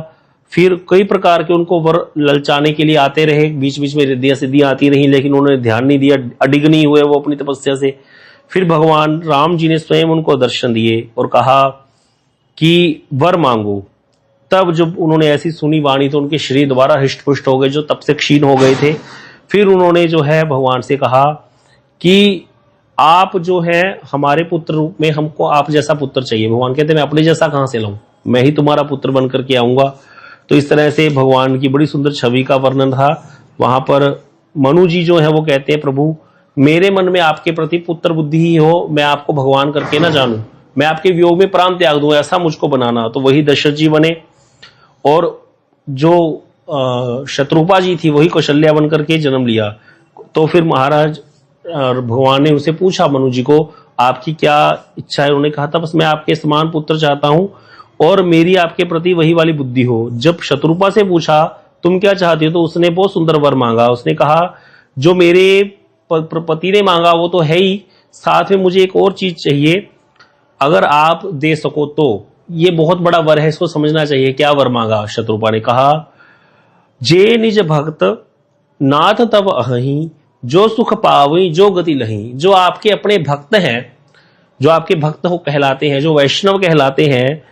फिर कई प्रकार के उनको वर ललचाने के लिए आते रहे, बीच बीच में रिद्धियां सिद्धियां आती रही, लेकिन उन्होंने ध्यान नहीं दिया, अडिग नहीं हुए वो अपनी तपस्या से। फिर भगवान राम जी ने स्वयं उनको दर्शन दिए और कहा कि वर मांगो। तब जब उन्होंने ऐसी सुनी वाणी तो उनके शरीर दोबारा हृष्ट पुष्ट हो गए, जो तब से क्षीण हो गए थे। फिर उन्होंने जो है भगवान से कहा कि आप जो है हमारे पुत्र रूप में, हमको आप जैसा पुत्र चाहिए। भगवान कहते मैं अपने जैसा कहां से लाऊं, मैं ही तुम्हारा पुत्र बन करके आऊंगा। तो इस तरह से भगवान की बड़ी सुंदर छवि का वर्णन था। वहां पर मनु जी जो है वो कहते हैं, प्रभु मेरे मन में आपके प्रति पुत्र बुद्धि ही हो, मैं आपको भगवान करके ना जानूं, मैं आपके वियोग में प्राण त्याग दूं, ऐसा मुझको बनाना। तो वही दशरथ जी बने, और जो शत्रुपा जी थी वही कौशल्या बन करके जन्म लिया। तो फिर महाराज भगवान ने उनसे पूछा मनु जी को, आपकी क्या इच्छा है? उन्होंने कहा था बस मैं आपके समान पुत्र चाहता हूं और मेरी आपके प्रति वही वाली बुद्धि हो। जब शत्रुपा से पूछा तुम क्या चाहती हो, तो उसने बहुत सुंदर वर मांगा। उसने कहा जो मेरे पति ने मांगा वो तो है ही, साथ में मुझे एक और चीज चाहिए, अगर आप दे सको तो। ये बहुत बड़ा वर है, इसको समझना चाहिए। क्या वर मांगा? शत्रुपा ने कहा जे निज भक्त नाथ तब अहि, जो सुख पावई जो गति लही। जो आपके अपने भक्त हैं, जो आपके भक्त हो कहलाते हैं, जो वैष्णव कहलाते हैं,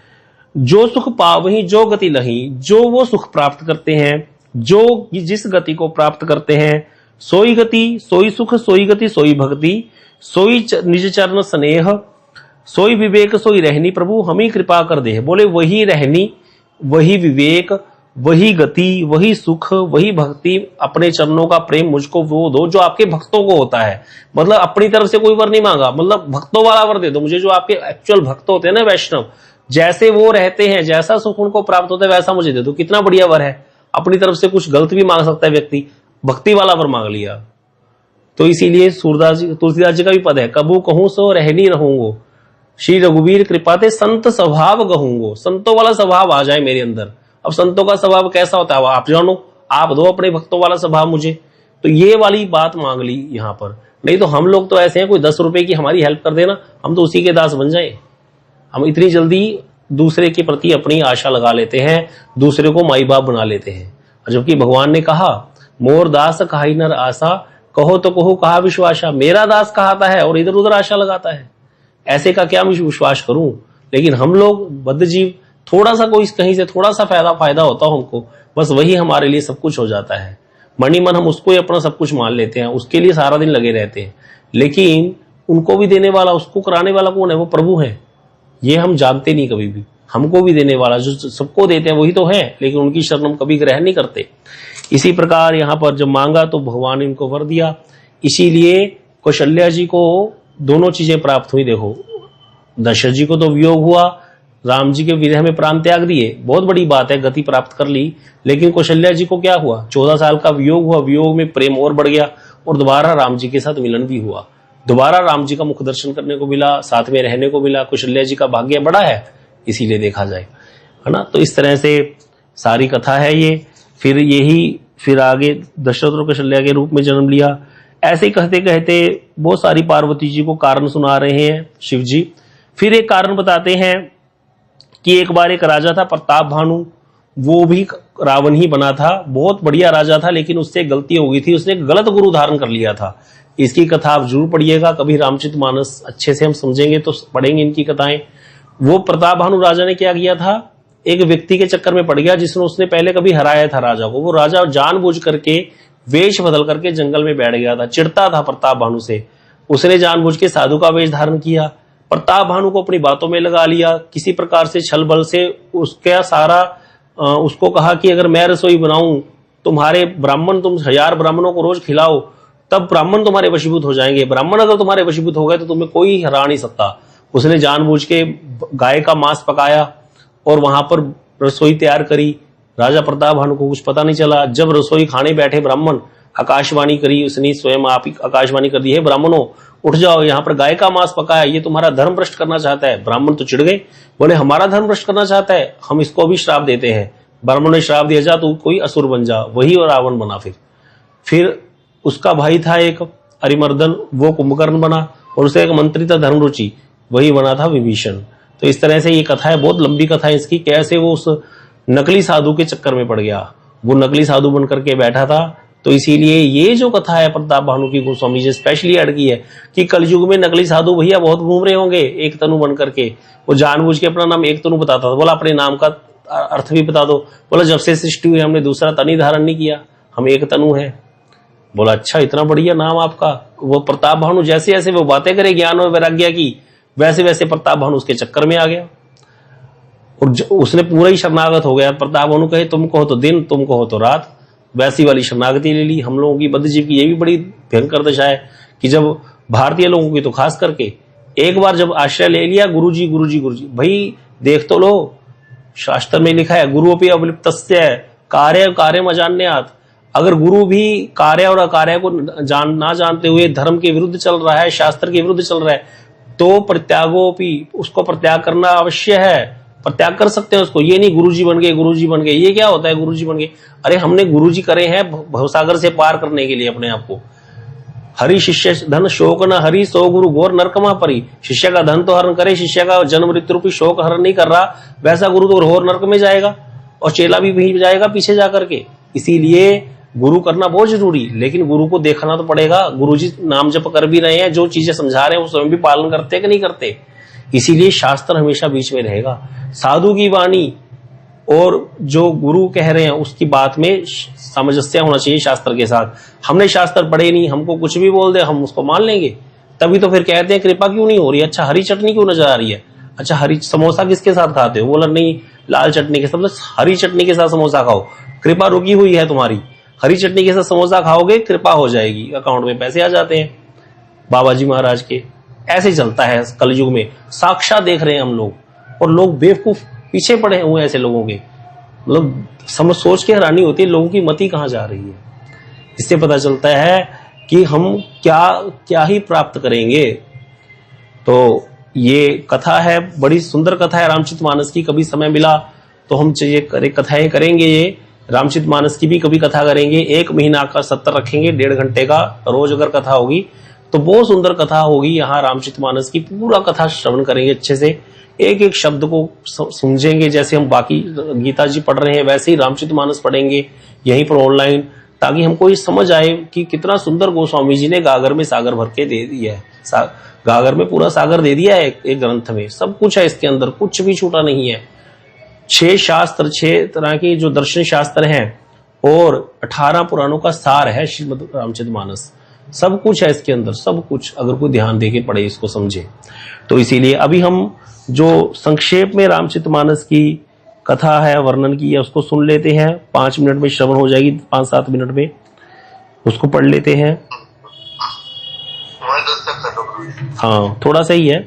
जो सुख पावही जो गति लही, जो वो सुख प्राप्त करते हैं, जो जिस गति को प्राप्त करते हैं, सोई गति सोई सुख सोई गति सोई भक्ति, सोई निज चरण स्नेह, सोई विवेक सोई रहनी। प्रभु हम ही कृपा कर दे। बोले वही रहनी, वही विवेक, वही गति, वही सुख, वही भक्ति, अपने चरणों का प्रेम मुझको वो दो जो आपके भक्तों को होता है। मतलब अपनी तरफ से कोई वर नहीं मांगा, मतलब भक्तों वाला वर दे दो मुझे, जो आपके एक्चुअल भक्त होते हैं ना वैष्णव, जैसे वो रहते हैं, जैसा सुख उनको प्राप्त होता है वैसा मुझे दे दो। कितना बढ़िया वर है। अपनी तरफ से कुछ गलत भी मांग सकता है व्यक्ति, भक्ति वाला वर मांग लिया। तो इसीलिए सूरदास जी, तुलसीदास जी का भी पद है, कबू कहूं सो रहनी रहूंगो, श्री रघुवीर कृपा ते संत स्वभाव गहूंगो। संतों वाला स्वभाव आ जाए मेरे अंदर। अब संतों का स्वभाव कैसा होता है आप जानो, आप दो अपने भक्तों वाला स्वभाव मुझे। तो ये वाली बात मांग ली यहां पर। नहीं तो हम लोग तो ऐसे हैं, कोई 10 रुपए की हमारी हेल्प कर देना, हम तो उसी के दास बन जाए। हम इतनी जल्दी दूसरे के प्रति अपनी आशा लगा लेते हैं, दूसरे को माई बाप बना लेते हैं। जबकि भगवान ने कहा मोर दास कहाई नर आशा, कहो तो कहो कहा विश्वासा। मेरा दास कहाता है और इधर उधर आशा लगाता है, ऐसे का क्या मैं विश्वास करूं। लेकिन हम लोग बद्ध जीव, थोड़ा सा कोई कहीं से थोड़ा सा फायदा होता हो हमको, बस वही हमारे लिए सब कुछ हो जाता है। मनी मन हम उसको ही अपना सब कुछ मान लेते हैं, उसके लिए सारा दिन लगे रहते हैं। लेकिन उनको भी देने वाला, उसको कराने वाला कौन है? वो प्रभु है। ये हम जानते नहीं कभी भी। हमको भी देने वाला, जो सबको देते हैं वही तो है, लेकिन उनकी शरण हम कभी ग्रहण नहीं करते। इसी प्रकार यहां पर जब मांगा तो भगवान ने इनको वर दिया। इसीलिए कौशल्या जी को दोनों चीजें प्राप्त हुई। देखो दशरथ जी को तो वियोग हुआ, राम जी के विरह में प्राण त्याग दिए, बहुत बड़ी बात है, गति प्राप्त कर ली। लेकिन कौशल्या जी को क्या हुआ? 14 साल का वियोग हुआ, वियोग में प्रेम और बढ़ गया और दोबारा राम जी के साथ मिलन भी हुआ। दोबारा राम जी का मुख दर्शन करने को मिला, साथ में रहने को मिला। कौशल्या जी का भाग्य बड़ा है इसीलिए देखा जाए, है ना। तो इस तरह से सारी कथा है ये। फिर आगे दशरथ और कौशल्या के रूप में जन्म लिया। ऐसे ही कहते कहते बहुत सारी पार्वती जी को कारण सुना रहे हैं शिव जी। फिर एक कारण बताते हैं कि एक बार एक राजा था प्रताप भानु, वो भी रावण ही बना था, बहुत बढ़िया राजा था, लेकिन उससे गलती हो गई थी, उसने गलत गुरु धारण कर लिया था। इसकी कथा आप जरूर पढ़िएगा, कभी रामचरितमानस अच्छे से हम समझेंगे तो पढ़ेंगे इनकी कथाएं। वो प्रताप भानु राजा ने क्या किया था, एक व्यक्ति के चक्कर में पड़ गया जिसने उसने पहले कभी हराया था राजा को। वो राजा जानबूझ करके वेश बदल करके जंगल में बैठ गया था, चिढ़ता था प्रताप भानु से। उसने जानबूझ के साधु का वेश धारण किया, प्रताप भानु को अपनी बातों में लगा लिया, किसी प्रकार से छल बल से उसका सारा उसको कहा कि अगर मैं रसोई बनाऊं, तुम्हारे ब्राह्मण, तुम 1000 ब्राह्मणों को रोज खिलाओ, तब ब्राह्मण तुम्हारे वशीभूत हो जाएंगे। ब्राह्मण अगर तुम्हारे वशीभूत हो गए तो तुम्हें कोई हरा नहीं सकता। उसने जानबूझ के गाय का मांस पकाया और वहां पर रसोई तैयार करी। राजा प्रताप भानु को कुछ पता नहीं चला। जब रसोई खाने बैठे ब्राह्मण, आकाशवाणी करी उसने, स्वयं आप ही आकाशवाणी कर दी, है ब्राह्मणों उठ जाओ, यहाँ पर गाय का मांस पकाया, ये तुम्हारा धर्म भ्रष्ट करना चाहता है। ब्राह्मण तो चिढ़ गए, बोले हमारा धर्म भ्रष्ट करना चाहता है, हम इसको भी श्राप देते हैं। ब्राह्मण ने श्राप दिया, जा तू कोई असुर बन जा। वही और रावण बना। फिर उसका भाई था एक अरिमर्दन, वो कुंभकर्ण बना, और उसका एक मंत्री था धर्मरुचि, वही बना था विभीषण। तो इस तरह से ये कथा है, बहुत लंबी कथा है इसकी, कैसे वो उस नकली साधु के चक्कर में पड़ गया, वो नकली साधु बन करके बैठा था। तो इसीलिए ये जो कथा है प्रताप भानु की, गोस्वामी जी स्पेशली ऐड की है कि कलयुग में नकली साधु भैया बहुत घूम रहे होंगे एक तनु बन करके। वो जानबूझ के अपना नाम एक तनु बताता था, बोला अपने नाम का अर्थ भी बता दो। बोला जब से सृष्टि हुई हमने दूसरा तन ही धारण नहीं किया, हम एक तनु है। बोला अच्छा, इतना बढ़िया नाम आपका। वो प्रताप भानु जैसे जैसे वो बातें करे ज्ञान और वैराग्य की, वैसे वैसे प्रताप भानु उसके चक्कर में आ गया और उसने पूरा ही शरणागत हो गया। प्रताप भानु कहे तुम कहो तो दिन, तुम कहो तो रात, वैसी वाली शरणागति ले ली। हम लोगों की बद्धजीव की ये भी बड़ी भयंकर दशा है कि जब भारतीय लोगों की तो खास करके एक बार जब आश्रय ले लिया गुरुजी गुरुजी गुरुजी, भाई देख तो लो, शास्त्र में लिखा है गुरुपि अवलिप्तस्य कार्य कार्यम अजान्यात्। अगर गुरु भी कार्य और अकार्य को ना जानते हुए धर्म के विरुद्ध चल रहा है, शास्त्र के विरुद्ध चल रहा है, तो प्रत्यागोपि, उसको प्रत्याग करना अवश्य है। प्रत्याग कर सकते हैं उसको, ये नहीं गुरुजी बन गए गुरुजी बन गए। ये क्या होता है गुरुजी बन गए? अरे हमने गुरुजी करे हैं भवसागर से पार करने के लिए अपने आप को। हरि शिष्य धन शोक न हरि, सो गुरु घोर नरकमा परी। शिष्य का धन तो हरण करे, शिष्य का जन्म मृत्यु रूपी शोक हरण नहीं कर रहा, वैसा गुरु तो घोर नरक में जाएगा और चेला भी वहीं जाएगा पीछे जाकर के। इसीलिए गुरु करना बहुत जरूरी, लेकिन गुरु को देखना तो पड़ेगा। गुरुजी नाम जप कर भी रहे हैं, जो चीजें समझा रहे हैं वो स्वयं भी पालन करते हैं कि नहीं करते। इसीलिए शास्त्र हमेशा बीच में रहेगा। साधु की वाणी और जो गुरु कह रहे हैं उसकी बात में सामंजस्य होना चाहिए शास्त्र के साथ। हमने शास्त्र पढ़े नहीं, हमको कुछ भी बोल दे हम उसको मान लेंगे, तभी तो फिर कहते हैं कृपा क्यों नहीं हो रही। अच्छा हरी चटनी क्यों नजर आ रही है? अच्छा हरी समोसा किसके साथ खाते हो? बोला नहीं लाल चटनी के साथ। मतलब हरी चटनी के साथ समोसा खाओ, कृपा रुकी हुई है तुम्हारी। हरी चटनी के साथ समोसा खाओगे कृपा हो जाएगी, अकाउंट में पैसे आ जाते हैं बाबा जी महाराज के। ऐसे चलता है कलयुग में, साक्षात देख रहे हैं हम लोग, और लोग बेवकूफ पीछे पड़े हुए ऐसे लोगों के। मतलब समझ सोच के हैरानी होती है लोगों की मति कहां जा रही है। इससे पता चलता है कि हम क्या क्या ही प्राप्त करेंगे। तो ये कथा है, बड़ी सुंदर कथा है रामचरितमानस की। कभी समय मिला तो हम ये कथाएं करेंगे, ये रामचरितमानस की भी कभी कथा करेंगे। 1 महीना का सत्र रखेंगे, 1.5 घंटे का रोज अगर कथा होगी तो बहुत सुंदर कथा होगी। यहाँ रामचरितमानस की पूरा कथा श्रवण करेंगे, अच्छे से एक एक शब्द को समझेंगे। जैसे हम बाकी गीता जी पढ़ रहे हैं वैसे ही रामचरितमानस पढ़ेंगे यहीं पर ऑनलाइन, ताकि हमको ये समझ आए कि कितना सुंदर गोस्वामी जी ने गागर में सागर भर के दे दिया है। गागर में पूरा सागर दे दिया है एक ग्रंथ में, सब कुछ है इसके अंदर, कुछ भी छूटा नहीं है। 6 शास्त्र, 6 तरह के जो दर्शन शास्त्र हैं और 18 पुराणों का सार है श्रीमद् रामचरितमानस। सब कुछ है इसके अंदर, सब कुछ, अगर कोई ध्यान देके पढ़े इसको समझे तो। इसीलिए अभी हम जो संक्षेप में रामचरितमानस की कथा है वर्णन की है उसको सुन लेते हैं। 5 मिनट में श्रवण हो जाएगी, 5-7 मिनट में उसको पढ़ लेते हैं। हाँ थोड़ा सा ही है।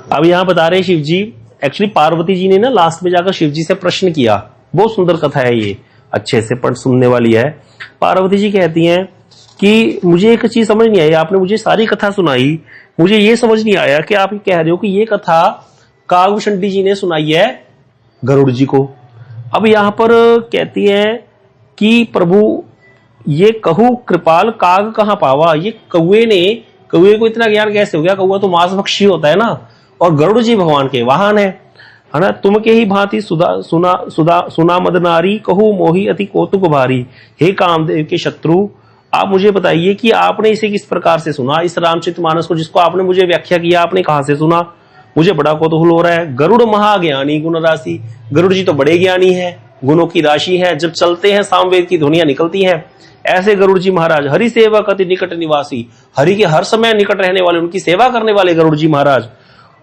अब यहां बता रहे शिव जी, एक्चुअली पार्वती जी ने ना लास्ट में जाकर शिव जी से प्रश्न किया। बहुत सुंदर कथा है ये, अच्छे से पढ़ सुनने वाली है। पार्वती जी कहती हैं कि मुझे एक चीज समझ नहीं आई, आपने मुझे सारी कथा सुनाई, मुझे ये समझ नहीं आया कि आप कह रहे हो कि ये कथा कागभूषणी जी ने सुनाई है गरुड़ जी को। अब यहां पर कहती है कि प्रभु ये कहू कृपाल काग कहां पावा। ये कौए को इतना ज्ञान कैसे हो गया? कौआ तो मांस भक्षी होता है ना, और गरुड़ जी भगवान के वाहन है ना। तुम के ही भांति सुना मद नारी, कहू मोही अति कौतुक भारी। हे कामदेव के शत्रु, आप मुझे बताइए कि आपने इसे किस प्रकार से सुना, इस रामचरितमानस को जिसको आपने मुझे व्याख्या किया, आपने कहां से सुना? मुझे बड़ा कौतूहल हो रहा है। गरुड़ महाज्ञानी गुण राशि, गरुड़ जी तो बड़े ज्ञानी है, गुणों की राशि है। जब चलते हैं सामवेद की ध्वनियां निकलती हैं। ऐसे गरुड़ जी महाराज हरि सेवक अति निकट निवासी, हरि के हर समय निकट रहने वाले, उनकी सेवा करने वाले गरुड़ जी महाराज।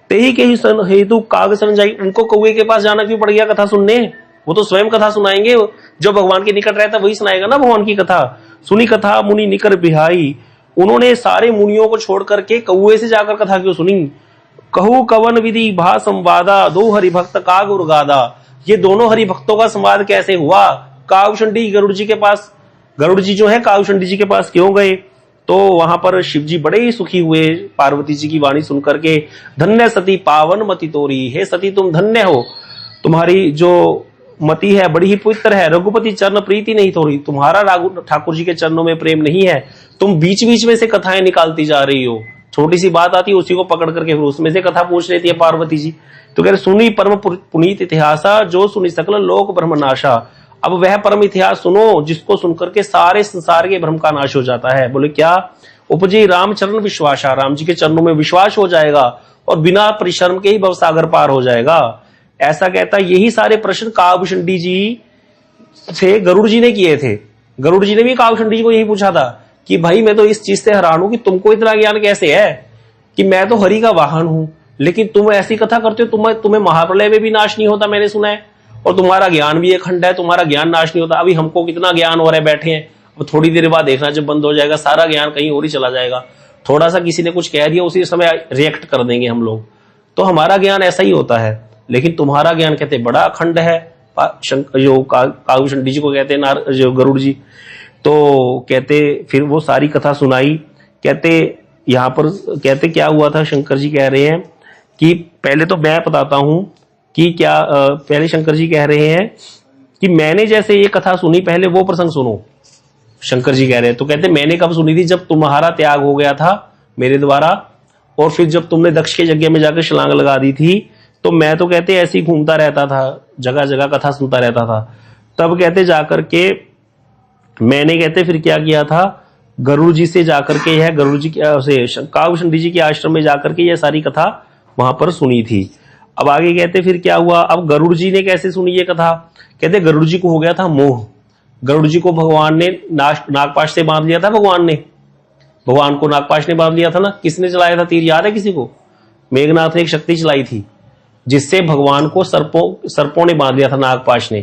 तेही के ही हेतु काग सन जाई, उनको कौए के पास जाना क्यों पड़ गया कथा सुनने? वो तो स्वयं कथा सुनाएंगे, जो भगवान के निकट रहता वही सुनाएगा ना भगवान की कथा। सुनी कथा मुनि निकर बिहाई, उन्होंने सारे मुनियों को छोड़ करके कौए से जाकर कथा क्यों सुनी? कहू कवन विधि भा संवादा, दो हरिभक्त काग और गादा। ये दोनों हरिभक्तों का संवाद कैसे हुआ? कागभूषणी गरुड़ जी के पास, गरुड़ जी जो है कागभूषणी जी के पास क्यों गए? तो वहां पर शिव जी बड़े ही सुखी हुए पार्वती जी की वाणी सुनकर के। धन्य सती पावन मति तोरी, हे सती तुम धन्य हो, तुम्हारी जो मति है बड़ी ही पवित्र है। रघुपति चरण प्रीति नहीं तोरी, तुम्हारा ठाकुर जी के चरणों में प्रेम नहीं है। तुम बीच बीच में से कथाएं निकालती जा रही हो, छोटी सी बात आती है उसी को पकड़ करके फिर उसमें से कथा पूछ लेती है पार्वती जी। तो कह रहे सुनी परम पुनीत इतिहासा, जो सुनी सकल लोक ब्रह्मनाशा। अब वह परम इतिहास सुनो जिसको सुनकर के सारे संसार के भ्रम का नाश हो जाता है। बोले क्या? उपजी रामचरण विश्वासा, राम जी के चरणों में विश्वास हो जाएगा। और बिना परिश्रम के ही भवसागर पार हो जाएगा। ऐसा कहता, यही सारे प्रश्न काव्यशंडी जी से गरुड़ जी ने किए थे। गरुड़ जी ने भी काव्यशंडी जी को यही पूछा था कि भाई मैं तो इस चीज से हैरान हूं कि तुमको इतना ज्ञान कैसे है कि मैं तो हरि का वाहन हूं, लेकिन तुम ऐसी कथा करते हो, तुम्हें महाप्रलय में भी नाश नहीं होता, मैंने सुना है, और तुम्हारा ज्ञान भी अखंड है, तुम्हारा ज्ञान नाश नहीं होता। अभी हमको कितना ज्ञान हो रहा है, बैठे हैं, अब थोड़ी देर बाद देखना जब बंद हो जाएगा सारा ज्ञान कहीं और ही चला जाएगा। थोड़ा सा किसी ने कुछ कह दिया उसी समय रिएक्ट कर देंगे हम लोग, तो हमारा ज्ञान ऐसा ही होता है। लेकिन तुम्हारा ज्ञान कहते बड़ा अखंड है। जो काव्यशंडी जी को कहते हैं जो गरुड़ जी, तो कहते फिर वो सारी कथा सुनाई। कहते यहां पर कहते क्या हुआ था, शंकर जी कह रहे हैं कि पहले तो मैं बताता हूं कि क्या पहले शंकर जी कह रहे हैं कि मैंने जैसे ये कथा सुनी, पहले वो प्रसंग सुनो। शंकर जी कह रहे हैं, तो कहते मैंने कब सुनी थी, जब तुम्हारा त्याग हो गया था मेरे द्वारा, और फिर जब तुमने दक्ष के यज्ञ में जाकर छलांग लगा दी थी, तो मैं तो कहते ऐसे ही घूमता रहता था, जगह जगह कथा सुनता रहता था। तब कहते जाकर के मैंने कहते फिर क्या किया था, गरुड़ जी से जाकर के यह गरुड़ जी से काव्यशंडी जी के आश्रम में जाकर के यह सारी कथा वहां पर सुनी थी। अब आगे कहते फिर क्या हुआ, अब गरुड़ जी ने कैसे सुनी ये कथा, कहते गरुड़ जी को हो गया था मोह। गरुड़ जी को भगवान ने नागपाश से बांध लिया था, भगवान को नागपाश ने बांध लिया था ना। किसने चलाया था तीर, याद है किसी को? मेघनाथ ने एक शक्ति चलाई थी जिससे भगवान को सर्पों ने बांध लिया था, नागपाश ने।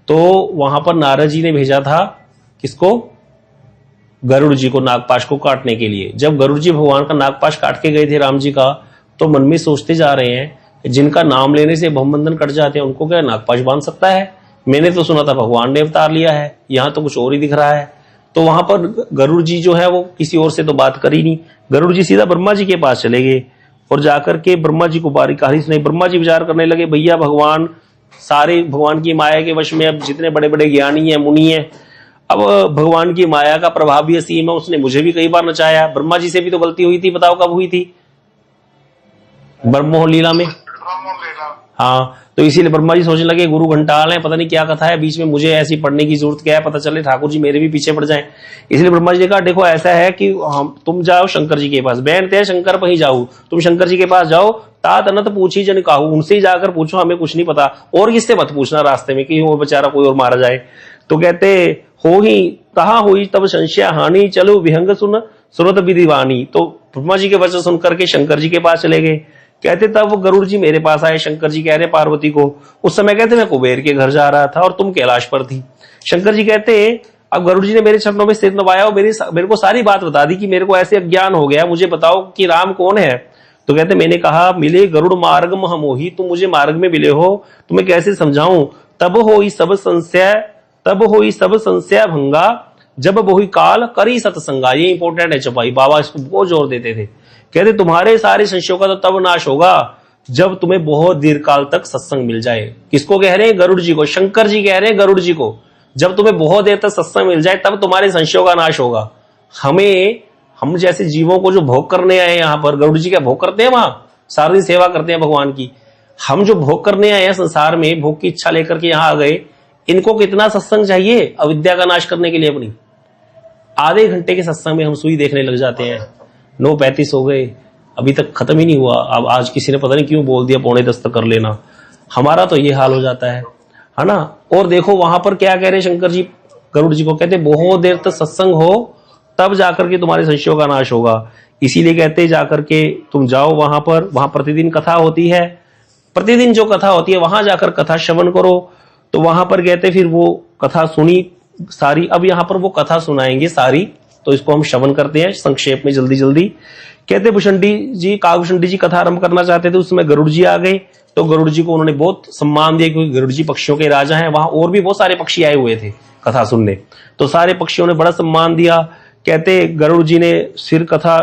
तो वहां पर नारद जी ने भेजा था किसको, गरुड़ जी को, नागपाश को काटने के लिए। जब गरुड़ जी भगवान का नागपाश काट के गए थे राम जी का, तो मन में सोचते जा रहे हैं जिनका नाम लेने से भवबंधन कट जाते हैं उनको क्या नागपाश बांध सकता है? मैंने तो सुना था भगवान ने अवतार लिया है, यहां तो कुछ और ही दिख रहा है। तो वहां पर गरुड़ जी जो है वो किसी और से तो बात करी नहीं, गरुड़ जी सीधा ब्रह्मा जी के पास चले गए और जाकर के ब्रह्मा जी को बारीकारी सुनाई। ब्रह्मा जी विचार करने लगे, भैया भगवान सारे भगवान की माया के वश में, अब जितने बड़े बड़े ज्ञानी हैं, मुनि हैं, अब भगवान की माया का प्रभाव भी असीम है, उसने मुझे भी कई बार नचाया। ब्रह्मा जी से भी तो गलती हुई थी, बताओ कब हुई थी? ब्रह्मोह लीला में। हाँ, तो इसीलिए ब्रह्मा जी सोचने लगे गुरु घंटाल है, पता नहीं क्या कथा है बीच में, मुझे ऐसी पढ़ने की जरूरत क्या है, पता चले ठाकुर जी मेरे भी पीछे पड़ जाएं। इसलिए ब्रह्मा जी ने कहा देखो ऐसा है कि हम तुम जाओ शंकर जी के पास, बैठते हैं शंकर पर ही जाओ, तुम शंकर जी के पास जाओ, तात अनंत पूछी जन काहू, उनसे ही जाकर पूछो, हमें कुछ नहीं पता, और किससे मत पूछना रास्ते में कि वो बेचारा कोई और मारा जाए। तो कहते हो ही कहा हुई तब संशय हानि, चलो विहंग सुन सुरत विधिवानी। तो ब्रह्मा जी के वचन सुनकर के शंकर जी के पास चले गए। कहते तब वो गरुड़ जी मेरे पास आए, शंकर जी कह रहे पार्वती को, उस समय कहते मैं कुबेर के घर जा रहा था और तुम कैलाश पर थी। शंकर जी कहते अब गरुड़ जी ने मेरे चरणों में सिर नवाया और मेरे को सारी बात बता दी कि मेरे को ऐसे अज्ञान हो गया, मुझे बताओ कि राम कौन है। तो कहते मैंने कहा मिले गरुड़ मार्ग मोही, तुम मुझे मार्ग में मिले हो, तुम्हें कैसे समझाऊं। तब हो सब संशय भंगा, जब वही काल करी सत्संगा। ये इंपॉर्टेंट है चपाई, बाबा इसको बहुत जोर देते थे। कहते तुम्हारे सारे संशयों का तो तब नाश होगा जब तुम्हें बहुत दीर्घ काल तक सत्संग मिल जाए। किसको कह रहे हैं? गरुड़ जी को। शंकर जी कह रहे हैं गरुड़ जी को, जब तुम्हें बहुत देर तक सत्संग मिल जाए तब तुम्हारे संशयों का नाश होगा। हम जैसे जीवों को जो भोग करने आए यहाँ पर, गरुड़ जी क्या भोग करते हैं? वहां सारा दिन सेवा करते हैं भगवान की। हम जो भोग करने आए हैं संसार में, भोग की इच्छा लेकर के यहाँ आ गए, इनको कितना सत्संग चाहिए अविद्या का नाश करने के लिए अपनी? आधे घंटे के सत्संग में हम सुई देखने लग जाते हैं। 9:35 हो गए, अभी तक खत्म ही नहीं हुआ। अब आज किसी ने पता नहीं क्यों बोल दिया 9:45 तक कर लेना। हमारा तो ये हाल हो जाता है ना। और देखो वहां पर क्या कह रहे हैं शंकर जी गरुड़ जी को, कहते बहुत देर तक सत्संग हो तब जाकर के तुम्हारे संशयों का नाश होगा। इसीलिए कहते जाकर के तुम जाओ वहां पर, वहां प्रतिदिन कथा होती है, प्रतिदिन जो कथा होती है वहां जाकर कथा श्रवण करो। तो वहां पर कहते फिर वो कथा सुनी सारी। अब यहाँ पर वो कथा सुनाएंगे सारी, तो इसको हम श्रवण करते हैं संक्षेप में जल्दी जल्दी। कहते भूषंडी जी, काव्यशंडी जी कथा आरंभ करना चाहते थे, उस समय गरुड़ जी आ गए। तो गरुड़ जी को उन्होंने बहुत सम्मान दिया क्योंकि गरुड़ जी पक्षियों के राजा हैं। वहां और भी बहुत सारे पक्षी आए हुए थे कथा सुनने, तो सारे पक्षियों ने बड़ा सम्मान दिया। कहते गरुड़ जी ने फिर कथा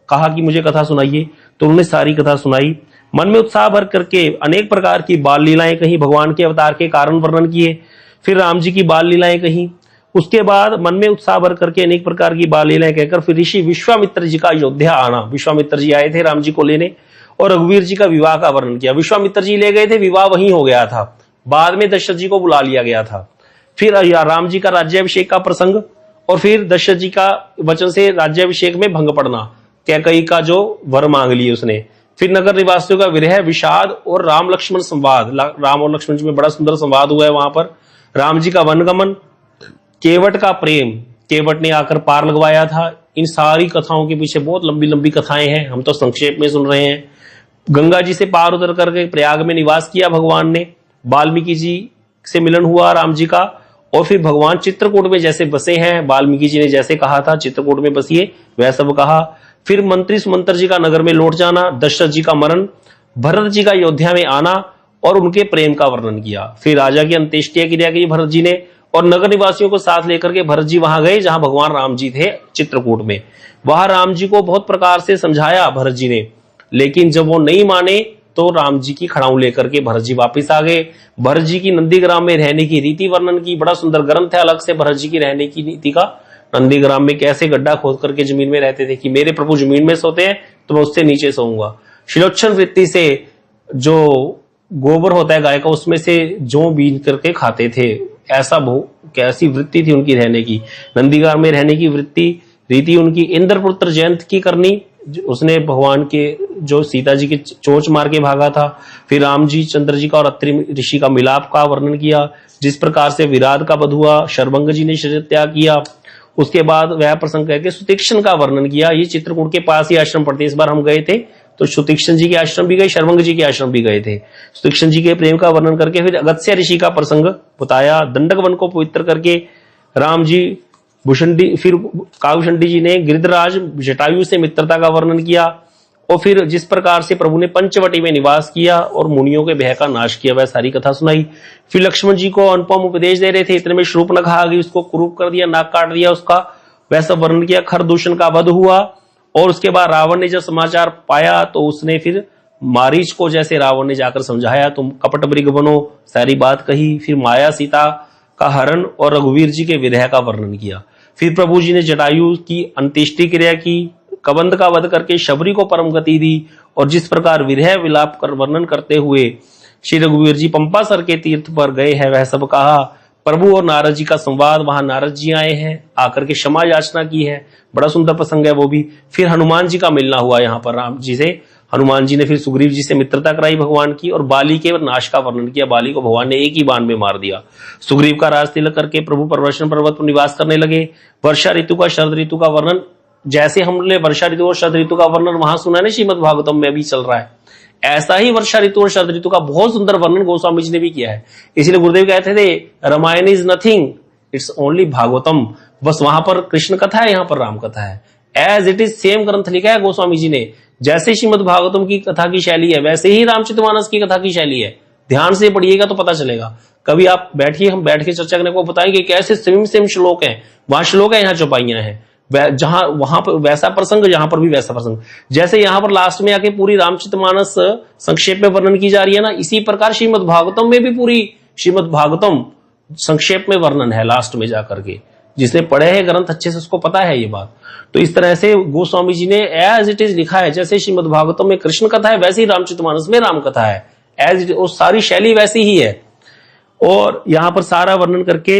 कहा कि मुझे कथा सुनाइए, तो उन्होंने सारी कथा सुनाई। मन में उत्साह भर करके अनेक प्रकार की बाल लीलाएं कही, भगवान के अवतार के कारण वर्णन किए। फिर राम जी की बाल लीलाएं कही। उसके बाद मन में उत्साह भर करके अनेक प्रकार की बाल लीलाएं कहकर फिर ऋषि विश्वामित्र जी का अयोध्या आना। विश्वामित्र जी आए थे राम जी को लेने और रघुवीर जी का विवाह का वर्णन किया। विश्वामित्र जी ले गए थे, विवाह वहीं हो गया था, बाद में दशरथ जी को बुला लिया गया था। फिर राम जी का राज्याभिषेक का प्रसंग और फिर दशरथ जी का वचन से राज्याभिषेक में भंग पड़ना, कैकेयी का जो वर मांग लिए उसने। फिर नगर निवासियों का विरह विषाद और राम लक्ष्मण संवाद, राम और लक्ष्मण जी में बड़ा सुंदर संवाद हुआ है वहां पर। राम जी का वनगमन, केवट का प्रेम, केवट ने आकर पार लगवाया था। इन सारी कथाओं के पीछे बहुत लंबी लंबी कथाएं हैं, हम तो संक्षेप में सुन रहे हैं। गंगा जी से पार उतर करके प्रयाग में निवास किया भगवान ने, वाल्मीकि जी से मिलन हुआ राम जी का, और फिर भगवान चित्रकूट में जैसे बसे हैं, वाल्मीकि जी ने जैसे कहा था चित्रकूट में बसिए, वह सब कहा। फिर मंत्री सुमंत्र जी का नगर में लौट जाना, दशरथ जी का मरण, भरत जी का अयोध्या में आना और उनके प्रेम का वर्णन किया। फिर राजा की अंत्येष्टि क्रिया की भरत जी ने, और नगर निवासियों को साथ लेकर के भरत जी वहां गए जहां भगवान राम जी थे चित्रकूट में। वहां राम जी को बहुत प्रकार से समझाया भरत जी ने, लेकिन जब वो नहीं माने तो राम जी की खड़ाऊ लेकर के भरत जी वापिस आ गए। भरत जी की नंदीग्राम में रहने की रीति वर्णन की, बड़ा सुंदर ग्रंथ है अलग से भरत जी की रहने की नीति का। नंदीग्राम में कैसे गड्ढा खोद करके जमीन में रहते थे कि मेरे प्रभु जमीन में सोते हैं तो मैं उससे नीचे सोऊंगा। शिलोच्छन वृत्ति से जो गोबर होता है गाय का, उसमें से जौ बीन करके खाते थे। ऐसा कैसी वृत्ति थी उनकी रहने की, नंदीग्राम में रहने की वृत्ति रीति उनकी। इंद्रपुत्र जयंत की करनी, उसने भगवान के जो सीता जी की चोंच मार के भागा था। फिर राम जी चंद्र जी का और अत्रि ऋषि का मिलाप का वर्णन किया, जिस प्रकार से विराट का वध हुआ, शर्वंग जी ने शरीर त्याग किया। उसके बाद वह प्रसंग कहकर सुतीक्षण का वर्णन किया। ये चित्रकूट के पास ही आश्रम पड़ते, इस बार हम गए थे तो सुतीक्षण जी के आश्रम भी गए, शर्वंग जी के आश्रम भी गए थे। सुतीक्षण जी के प्रेम का वर्णन करके फिर अगस्त्य ऋषि का प्रसंग बताया। दंडक वन को पवित्र करके राम जी भूषणी, फिर काउशंडी जी ने गिरिधराज जटायु से मित्रता का वर्णन किया, और फिर जिस प्रकार से प्रभु ने पंचवटी में निवास किया और मुनियों के भय का नाश किया, वह सारी कथा सुनाई। फिर लक्ष्मण जी को अनुपम उपदेश दे रहे थे, इतने में शूर्पणखा आ गई, उसको कुरूप कर दिया, नाक काट दिया उसका, वैसा वर्णन किया। खरदूषण का वध हुआ, और उसके बाद रावण ने जब समाचार पाया तो उसने फिर मारीच को जैसे रावण ने जाकर समझाया, तुम कपट मृग बनो, सारी बात कही। फिर माया सीता का हरण और रघुवीर जी के विरह का वर्णन किया। फिर प्रभु जी ने जटायु की अंत्येष्टि क्रिया की, कबंध का वध करके शबरी को परम गति दी, और जिस प्रकार विरह विलाप कर वर्णन करते हुए श्री रघुवीर जी पंपा सर के तीर्थ पर गए हैं, वह सब कहा। प्रभु और नारद जी का संवाद, वहां नारद जी आए हैं, आकर के क्षमा याचना की है, बड़ा सुंदर प्रसंग है वो भी। फिर हनुमान जी का मिलना हुआ यहाँ पर राम जी से, हनुमान जी ने फिर सुग्रीव जी से मित्रता कराई भगवान की, और बाली के नाश का वर्णन किया। बाली को भगवान ने एक ही बाण में मार दिया। सुग्रीव का राज तिलक करके प्रभु प्रवर्षण पर्वत पर निवास करने लगे। वर्षा ऋतु का, शरद ऋतु का वर्णन, जैसे हमने वर्षा ऋतु और शरद ऋतु का वर्णन वहां सुना है ना श्रीमद भागवतम में अभी चल रहा है, ऐसा ही वर्षा ऋतु और शरद ऋतु का बहुत सुंदर वर्णन गोस्वामी जी ने भी किया है। इसलिए गुरुदेव कहते थे Ramayana is nothing, it's only Bhagavatam. बस वहां पर कृष्ण कथा है, यहाँ पर राम कथा है। एज इट इज सेम ग्रंथ लिखा है गोस्वामी जी ने। जैसे श्रीमद भागवतम की कथा की शैली है, वैसे ही रामचरितमानस की कथा की शैली है। ध्यान से पढ़िएगा तो पता चलेगा। कभी आप बैठिए, हम बैठ के चर्चा करने को बताएंगे कैसे सेम श्लोक है, वहां श्लोक है, यहाँ चौपाइयां हैं, जहां वहां पर वैसा प्रसंग, यहां पर भी वैसा प्रसंग। जैसे यहां पर लास्ट में आके पूरी रामचरितमानस संक्षेप में वर्णन की जा रही है ना, इसी प्रकार श्रीमद भागवतम में भी पूरी श्रीमद भागवतम संक्षेप में वर्णन है लास्ट में जाकर के। जिसने पढ़े हैं ग्रंथ अच्छे से उसको पता है ये बात। तो इस तरह से गोस्वामी जी ने एज इट इज लिखा है, जैसे श्रीमद भागवतम में कृष्ण कथा है वैसे ही रामचरितमानस में राम कथा है, एज इट, और सारी शैली वैसी ही है। और यहां पर सारा वर्णन करके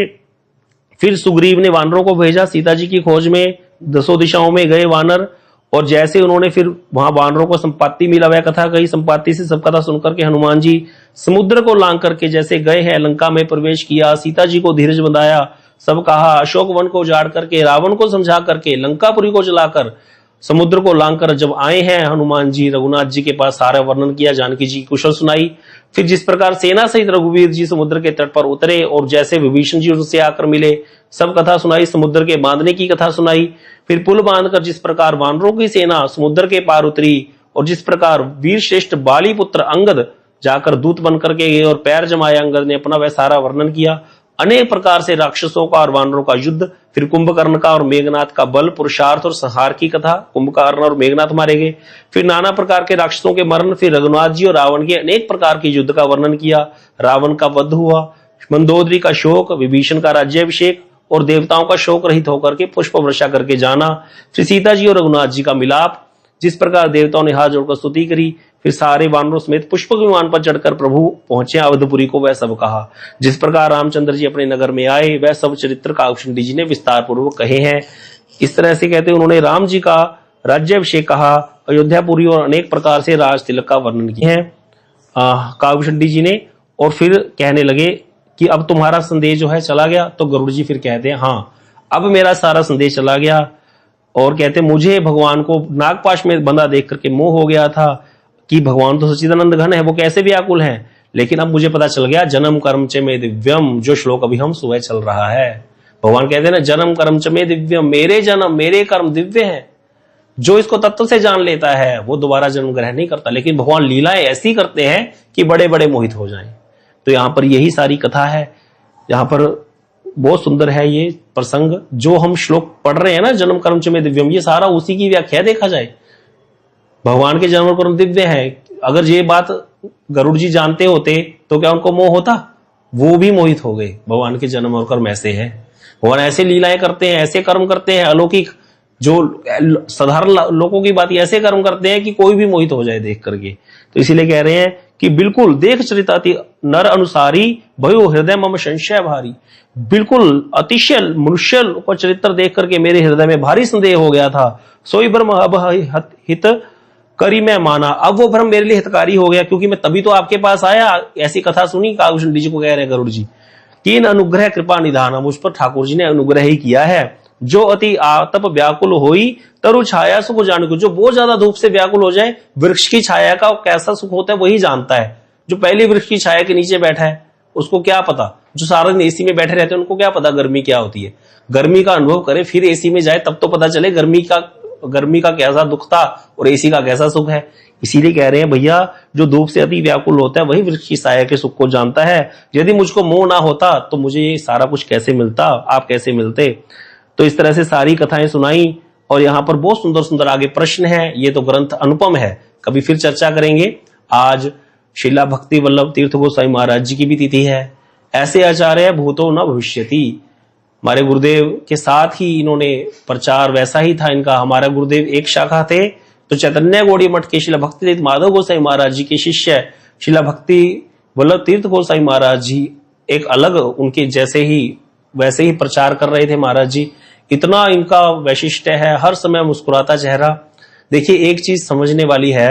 फिर सुग्रीव ने वानरों को भेजा सीता जी की खोज में, 10 दिशाओं में गए वानर, और जैसे उन्होंने फिर वहां वानरों को संपत्ति मिला, वह कथा कही। संपत्ति से सब कथा सुनकर के हनुमान जी समुद्र को लांग करके जैसे गए हैं, लंका में प्रवेश किया, सीता जी को धीरज बंधाया, सब कहा। अशोक वन को उजाड़ करके, रावण को समझा करके, लंकापुरी को जलाकर, समुद्र को लांग कर जब आए हैं हनुमान जी रघुनाथ जी के पास, सारा वर्णन किया, जानकी जी की कुशल सुनाई। फिर जिस प्रकार सेना सहित रघुवीर जी समुद्र के तट पर उतरे, और जैसे विभीषण जी उनसे आकर मिले, सब कथा सुनाई। समुद्र के बांधने की कथा सुनाई। फिर पुल बांधकर जिस प्रकार वानरों की सेना समुद्र के पार उतरी, और जिस प्रकार वीर श्रेष्ठ बाली पुत्र अंगद जाकर दूत बनकर के गए और पैर जमाए अंगद ने अपना, वह सारा वर्णन किया। अनेक प्रकार से राक्षसों का और वानरों का युद्ध, फिर कुंभकर्ण का और मेघनाथ का बल, पुरुषार्थ और संहार की कथा, कुंभकर्ण और मेघनाथ मारे गए। फिर नाना प्रकार के राक्षसों के मरण, फिर रघुनाथ जी और रावण के अनेक प्रकार के युद्ध का वर्णन किया। रावण का वध हुआ, मंदोदरी का शोक, विभीषण का राज्याभिषेक, और देवताओं का शोक रहित होकर के पुष्प वर्षा करके जाना। फिर सीता जी और रघुनाथ जी का मिलाप, जिस प्रकार देवताओं ने हाथ जोड़कर स्तुति करी। फिर सारे वानरों समेत पुष्पक विमान पर चढ़कर प्रभु पहुंचे अवधपुरी को, वह सब कहा। जिस प्रकार रामचंद्र जी अपने नगर में आए, वह सब चरित्र काउशंडी जी ने विस्तार पूर्वक कहे हैं। इस तरह से कहते उन्होंने राम जी का राज्याभिषेक कहा, अयोध्यापुरी और अनेक प्रकार से राज तिलक का वर्णन किया है काव्यशंडी जी ने। और फिर कहने लगे कि अब तुम्हारा संदेश जो है चला गया। तो गरुड़ जी फिर कहते हैं हाँ, अब मेरा सारा संदेश चला गया। और कहते मुझे भगवान को नागपाश में बंधा देख करके मोह हो गया था कि भगवान तो सच्चिदानंद घन है, वो कैसे व्याकुल है, लेकिन अब मुझे पता चल गया जन्म कर्म च में दिव्यम, जो श्लोक अभी हम सुबह चल रहा है। भगवान कहते हैं ना जन्म कर्म च में दिव्यम, मेरे जन्म मेरे कर्म दिव्य है। जो इसको तत्व से जान लेता है वो दोबारा जन्म ग्रहण नहीं करता, लेकिन भगवान लीलाएं ऐसी करते हैं कि बड़े बड़े मोहित हो जाएं। तो यहां पर यही सारी कथा है। यहां पर बहुत सुंदर है ये प्रसंग, जो हम श्लोक पढ़ रहे हैं ना जन्म कर्म च में दिव्यम, ये सारा उसी की व्याख्या देखा जाए। भगवान के जन्म कर्म दिव्य है। अगर ये बात गरुड़ जी जानते होते तो क्या उनको मोह होता? वो भी मोहित हो गए। भगवान के जन्म और कर्म ऐसे है, भगवान ऐसे लीलाएं करते हैं, ऐसे कर्म करते हैं अलौकिक, जो साधारण लोगों की बात ऐसे कर्म करते हैं कि कोई भी मोहित हो जाए देख करके। तो इसीलिए कह रहे हैं कि बिल्कुल देख चरिताति नर अनुसारी भयो हृदय मम संशय भारी। बिल्कुल अतिशय मनुष्य को चरित्र देख करके मेरे हृदय में भारी संदेह हो गया था। सोई ब्रह्म अब हित करी मैं माना, अब वो भ्रम मेरे लिए हितकारी हो गया, क्योंकि मैं तभी तो आपके पास आया। ऐसी कथा सुनी काव्यशंडी जी को कह रहे हैं गरुड़ जी, तीन अनुग्रह कृपा निधान, मुझ पर ठाकुर जी ने अनुग्रह ही किया है। जो अति आतप व्याकुल होई तरु छाया सुख जान को, जो बहुत ज्यादा धूप से व्याकुल हो जाए, वृक्ष की छाया का कैसा सुख होता है वही जानता है। जो पहली वृक्ष की छाया के नीचे बैठा है उसको क्या पता, जो सारा दिन एसी में बैठे रहते हैं उनको क्या पता गर्मी क्या होती है। गर्मी का अनुभव करे फिर एसी में जाए तब तो पता चले गर्मी का कैसा दुख था और एसी का कैसा सुख है। इसीलिए कह रहे हैं भैया जो धूप से अति व्याकुल होता है वही वृक्ष की छाया के सुख को जानता है। यदि मुझको मोह ना होता तो मुझे ये सारा कुछ कैसे मिलता, आप कैसे मिलते। तो इस तरह से सारी कथाएं सुनाई। और यहाँ पर बहुत सुंदर सुंदर आगे प्रश्न है। ये तो ग्रंथ अनुपम है, कभी फिर चर्चा करेंगे। आज शिला भक्ति वल्लभ तीर्थ गोस्वामी महाराज जी की भी तिथि है। ऐसे आचार्य भूतो न भविष्यति, हमारे गुरुदेव के साथ ही इन्होंने प्रचार वैसा ही था इनका। हमारे गुरुदेव एक शाखा थे, तो चैतन्य गौड़ी मठ के शिला भक्ति तीर्थ माधव गोसाई महाराज जी के शिष्य शिला भक्ति वल्लभ तीर्थ गोसाई महाराज जी एक अलग उनके जैसे ही वैसे ही प्रचार कर रहे थे महाराज जी। इतना इनका वैशिष्ट है, हर समय मुस्कुराता चेहरा। देखिए एक चीज समझने वाली है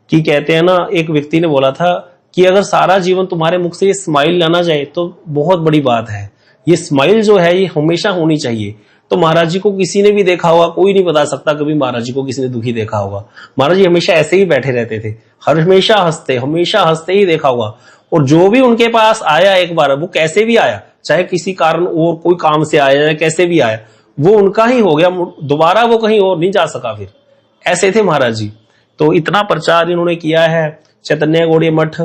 कि कहते हैं ना, एक व्यक्ति ने बोला था कि अगर सारा जीवन तुम्हारे मुख से ये स्माइल लाना जाए तो बहुत बड़ी बात है। ये स्माइल जो है ये हमेशा होनी चाहिए। तो महाराज जी को किसी ने भी देखा होगा, कोई नहीं बता सकता कभी महाराज जी को किसी ने दुखी देखा होगा। महाराज जी हमेशा ऐसे ही बैठे रहते थे, हमेशा हंसते ही देखा होगा। और जो भी उनके पास आया एक बार, वो कैसे भी आया, चाहे किसी कारण और कोई काम से आया या कैसे भी आया, वो उनका ही हो गया, दोबारा वो कहीं और नहीं जा सका। फिर ऐसे थे महाराज जी। तो इतना प्रचार इन्होंने किया है। चैतन्य गौड़ी मठ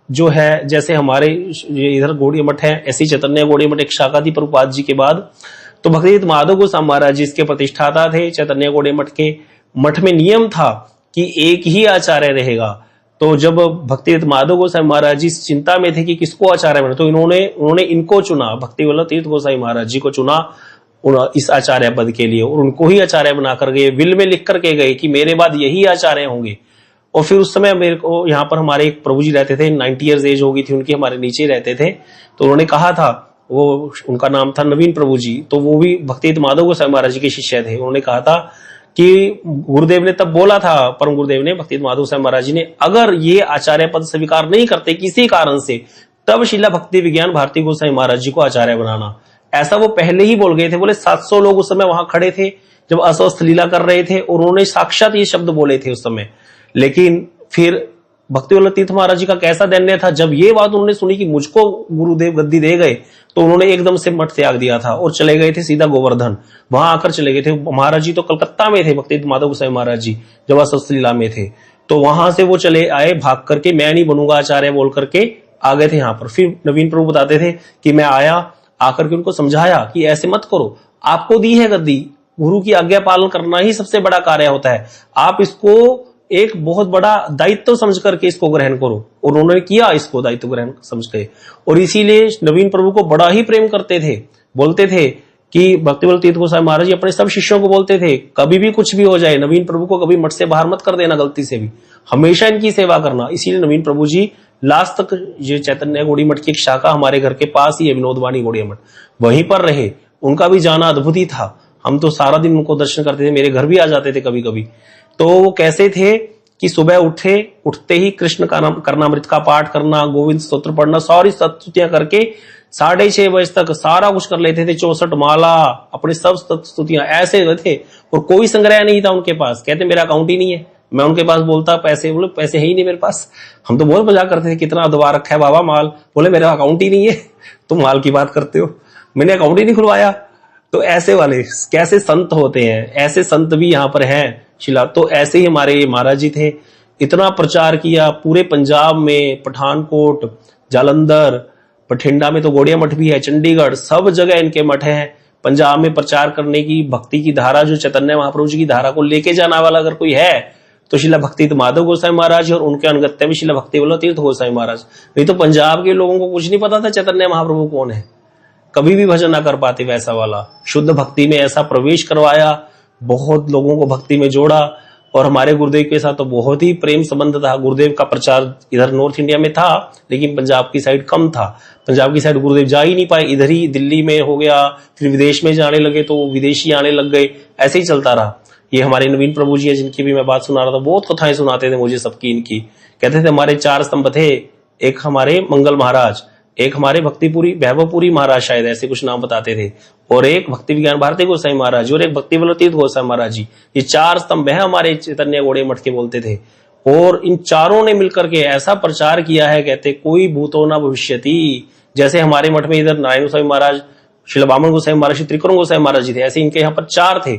जो है, जैसे हमारे इधर गौड़ी मठ है, ऐसी चैतन्य गौड़ी मठ एक शाखा थी प्रभुपाद जी के बाद। तो भक्ति माधव गोस्वामी महाराज जी इसके प्रतिष्ठाता थे। चैतन्य गौड़ी मठ के मठ में नियम था कि एक ही आचार्य रहेगा। तो जब भक्ति माधव गोसाई महाराज जी चिंता में थे कि किसको आचार्य बने, तो उन्होंने इनको चुना, भक्ति वल्लभ तीर्थ गोसाई महाराज जी को चुना इस आचार्य पद के लिए, और उनको ही आचार्य बनाकर गए। विल में लिख करके गए कि मेरे बाद यही आचार्य होंगे। और फिर उस समय मेरे को यहाँ पर हमारे एक प्रभु जी रहते थे, 90 ईयर्स एज हो गई थी उनकी, हमारे नीचे रहते थे। तो उन्होंने कहा था, वो उनका नाम था नवीन प्रभु जी, तो वो भी भक्ति माधव गोसाई महाराज जी के शिष्य थे। उन्होंने कहा था कि गुरुदेव ने तब बोला था, परम गुरुदेव ने भक्ति माधव गोसाई महाराज जी ने, अगर ये आचार्य पद स्वीकार नहीं करते किसी कारण से, तब शिला भक्ति विज्ञान भारती गोसाई महाराज जी को आचार्य बनाना। ऐसा वो पहले ही बोल गए थे। बोले 700 लोग उस समय वहां खड़े थे जब अस्वस्थ लीला कर रहे थे, और उन्होंने साक्षात ये शब्द बोले थे उस समय। लेकिन फिर भक्ति वल्लभ तीर्थ महाराज जी का कैसा दैन्य था, जब ये बात उन्होंने सुनी कि मुझको गुरुदेव गद्दी दे गए, तो उन्होंने एकदम से मठ त्याग दिया था और चले गए थे सीधा गोवर्धन। वहां आकर चले गए थे। महाराज जी तो कलकत्ता में थे, भक्ति माधव गोसाई महाराज जी जब अस्वस्थ लीला में थे। तो वहां से वो चले आए भाग करके, मैं नहीं बनूंगा आचार्य बोल करके आ गए थे यहाँ पर। फिर नवीन प्रभु बताते थे कि मैं आया, आकर के उनको समझाया कि ऐसे मत करो, आपको दी है गद्दी, गुरु की आज्ञा पालन करना ही सबसे बड़ा कार्य होता है। आप इसको एक बहुत बड़ा दायित्व समझ करके इसको ग्रहण करो। और उन्होंने किया इसको दायित्व ग्रहण समझ के। और इसीलिए नवीन प्रभु को बड़ा ही प्रेम करते थे। बोलते थे कि भक्ति वल्लभ तीर्थ गोसाई महाराज जी अपने सब शिष्यों को बोलते थे, कभी भी कुछ भी हो जाए, नवीन प्रभु को कभी मठ से बाहर मत कर देना गलती से भी, हमेशा इनकी सेवा करना। इसीलिए नवीन प्रभु जी लास्ट तक ये चैतन्य गौड़ी मठ की एक शाखा हमारे घर के पास ही है, विनोदवाणी गौड़ी मठ, वहीं पर रहे। उनका भी जाना अद्भुत ही था। हम तो सारा दिन उनको दर्शन करते थे, मेरे घर भी आ जाते थे कभी कभी। तो वो कैसे थे कि सुबह उठते ही कृष्ण का नाम करनामृत का पाठ करना, गोविंद स्तोत्र पढ़ना, सारी स्तुतियां करके 6:30 बजे तक सारा कुछ कर लेते थे। 64 माला, अपने सब स्तुतियां ऐसे थे, और कोई संग्रह नहीं था उनके पास। कहते मेरा अकाउंट ही नहीं है। मैं उनके पास बोलता पैसे, बोले पैसे है ही नहीं मेरे पास। हम तो बहुत मजाक करते थे, कितना दबा रखा है बाबा माल। बोले मेरा अकाउंट ही नहीं है। तुम माल की बात करते हो, मैंने अकाउंट ही नहीं खुलवाया। तो ऐसे वाले कैसे संत होते हैं, ऐसे संत भी यहाँ पर हैं शिला। तो ऐसे ही हमारे महाराज जी थे, इतना प्रचार किया पूरे पंजाब में, पठानकोट, जालंधर, बठिंडा में तो गौड़िया मठ भी है, चंडीगढ़, सब जगह इनके मठ हैं। पंजाब में प्रचार करने की भक्ति की धारा, जो चैतन्य महाप्रभु जी की धारा को लेके जाने वाला अगर कोई है तो शिला भक्ति माधव गोसाई महाराज, और उनके अनुगत्य में शिला भक्ति वल्लभ तीर्थ गोसाई महाराज। नहीं तो पंजाब के लोगों को कुछ नहीं पता था चैतन्य महाप्रभु कौन है, कभी भी भजन ना कर पाते वैसा वाला। शुद्ध भक्ति में ऐसा प्रवेश करवाया, बहुत लोगों को भक्ति में जोड़ा। और हमारे गुरुदेव के साथ तो बहुत ही प्रेम संबंध था। गुरुदेव का प्रचार इधर नॉर्थ इंडिया में था, लेकिन पंजाब की साइड कम था। पंजाब की साइड गुरुदेव जा ही नहीं पाए, इधर ही दिल्ली में हो गया, फिर विदेश में जाने लगे तो विदेशी आने लग गए, ऐसे ही चलता रहा। ये हमारे नवीन प्रभु जी है, जिनकी भी मैं बात सुना रहा था, बहुत कथाएं सुनाते थे मुझे सबकी इनकी। कहते थे हमारे 4 स्तंभ थे, एक हमारे मंगल महाराज, एक हमारे भक्तिपुरी वैभवपुरी महाराज, शायद ऐसे कुछ नाम बताते थे, और एक भक्ति विज्ञान भारती गोसाई महाराज, और एक भक्ति वल्लभ तीर्थ गोसाई महाराज जी। ये 4 स्तंभ है हमारे चैतन्य गौड़िया मठ के, बोलते थे। और इन चारों ने मिलकर के ऐसा प्रचार किया है, कहते कोई भूतो न भविष्यति। जैसे हमारे मठ में इधर नारायण गोसाई महाराज, श्री बामन गोसाई महाराज, श्री त्रिकरण गोसाई महाराज जी थे, ऐसे इनके यहाँ पर 4 थे।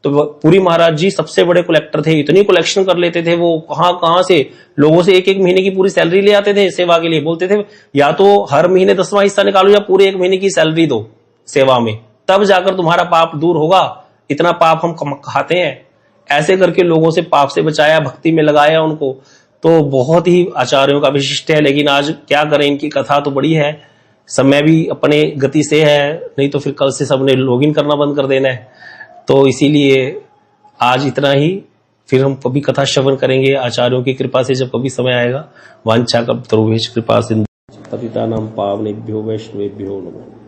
तो पूरी महाराज जी सबसे बड़े कलेक्टर थे, इतनी कलेक्शन कर लेते थे वो, कहां से लोगों से 1-1 महीने की पूरी सैलरी ले आते थे सेवा के लिए। बोलते थे या तो हर महीने 10वां हिस्सा निकालो, या पूरे 1 महीने की सैलरी दो सेवा में, तब जाकर तुम्हारा पाप दूर होगा। इतना पाप हम खाते हैं। ऐसे करके लोगों से पाप से बचाया, भक्ति में लगाया उनको। तो बहुत ही आचार्यों का विशिष्ट है। लेकिन आज क्या करें, इनकी कथा तो बड़ी है, समय भी अपने गति से है, नहीं तो फिर कल से सबने लॉगिन करना बंद कर देना है। तो इसीलिए आज इतना ही, फिर हम कभी कथा श्रवण करेंगे आचार्यों की कृपा से, जब कभी समय आएगा। वांछा कल्पतरुभ्यश्च कृपा सिंधु पतितानां पावनेभ्यो वैष्णवेभ्यो नमः।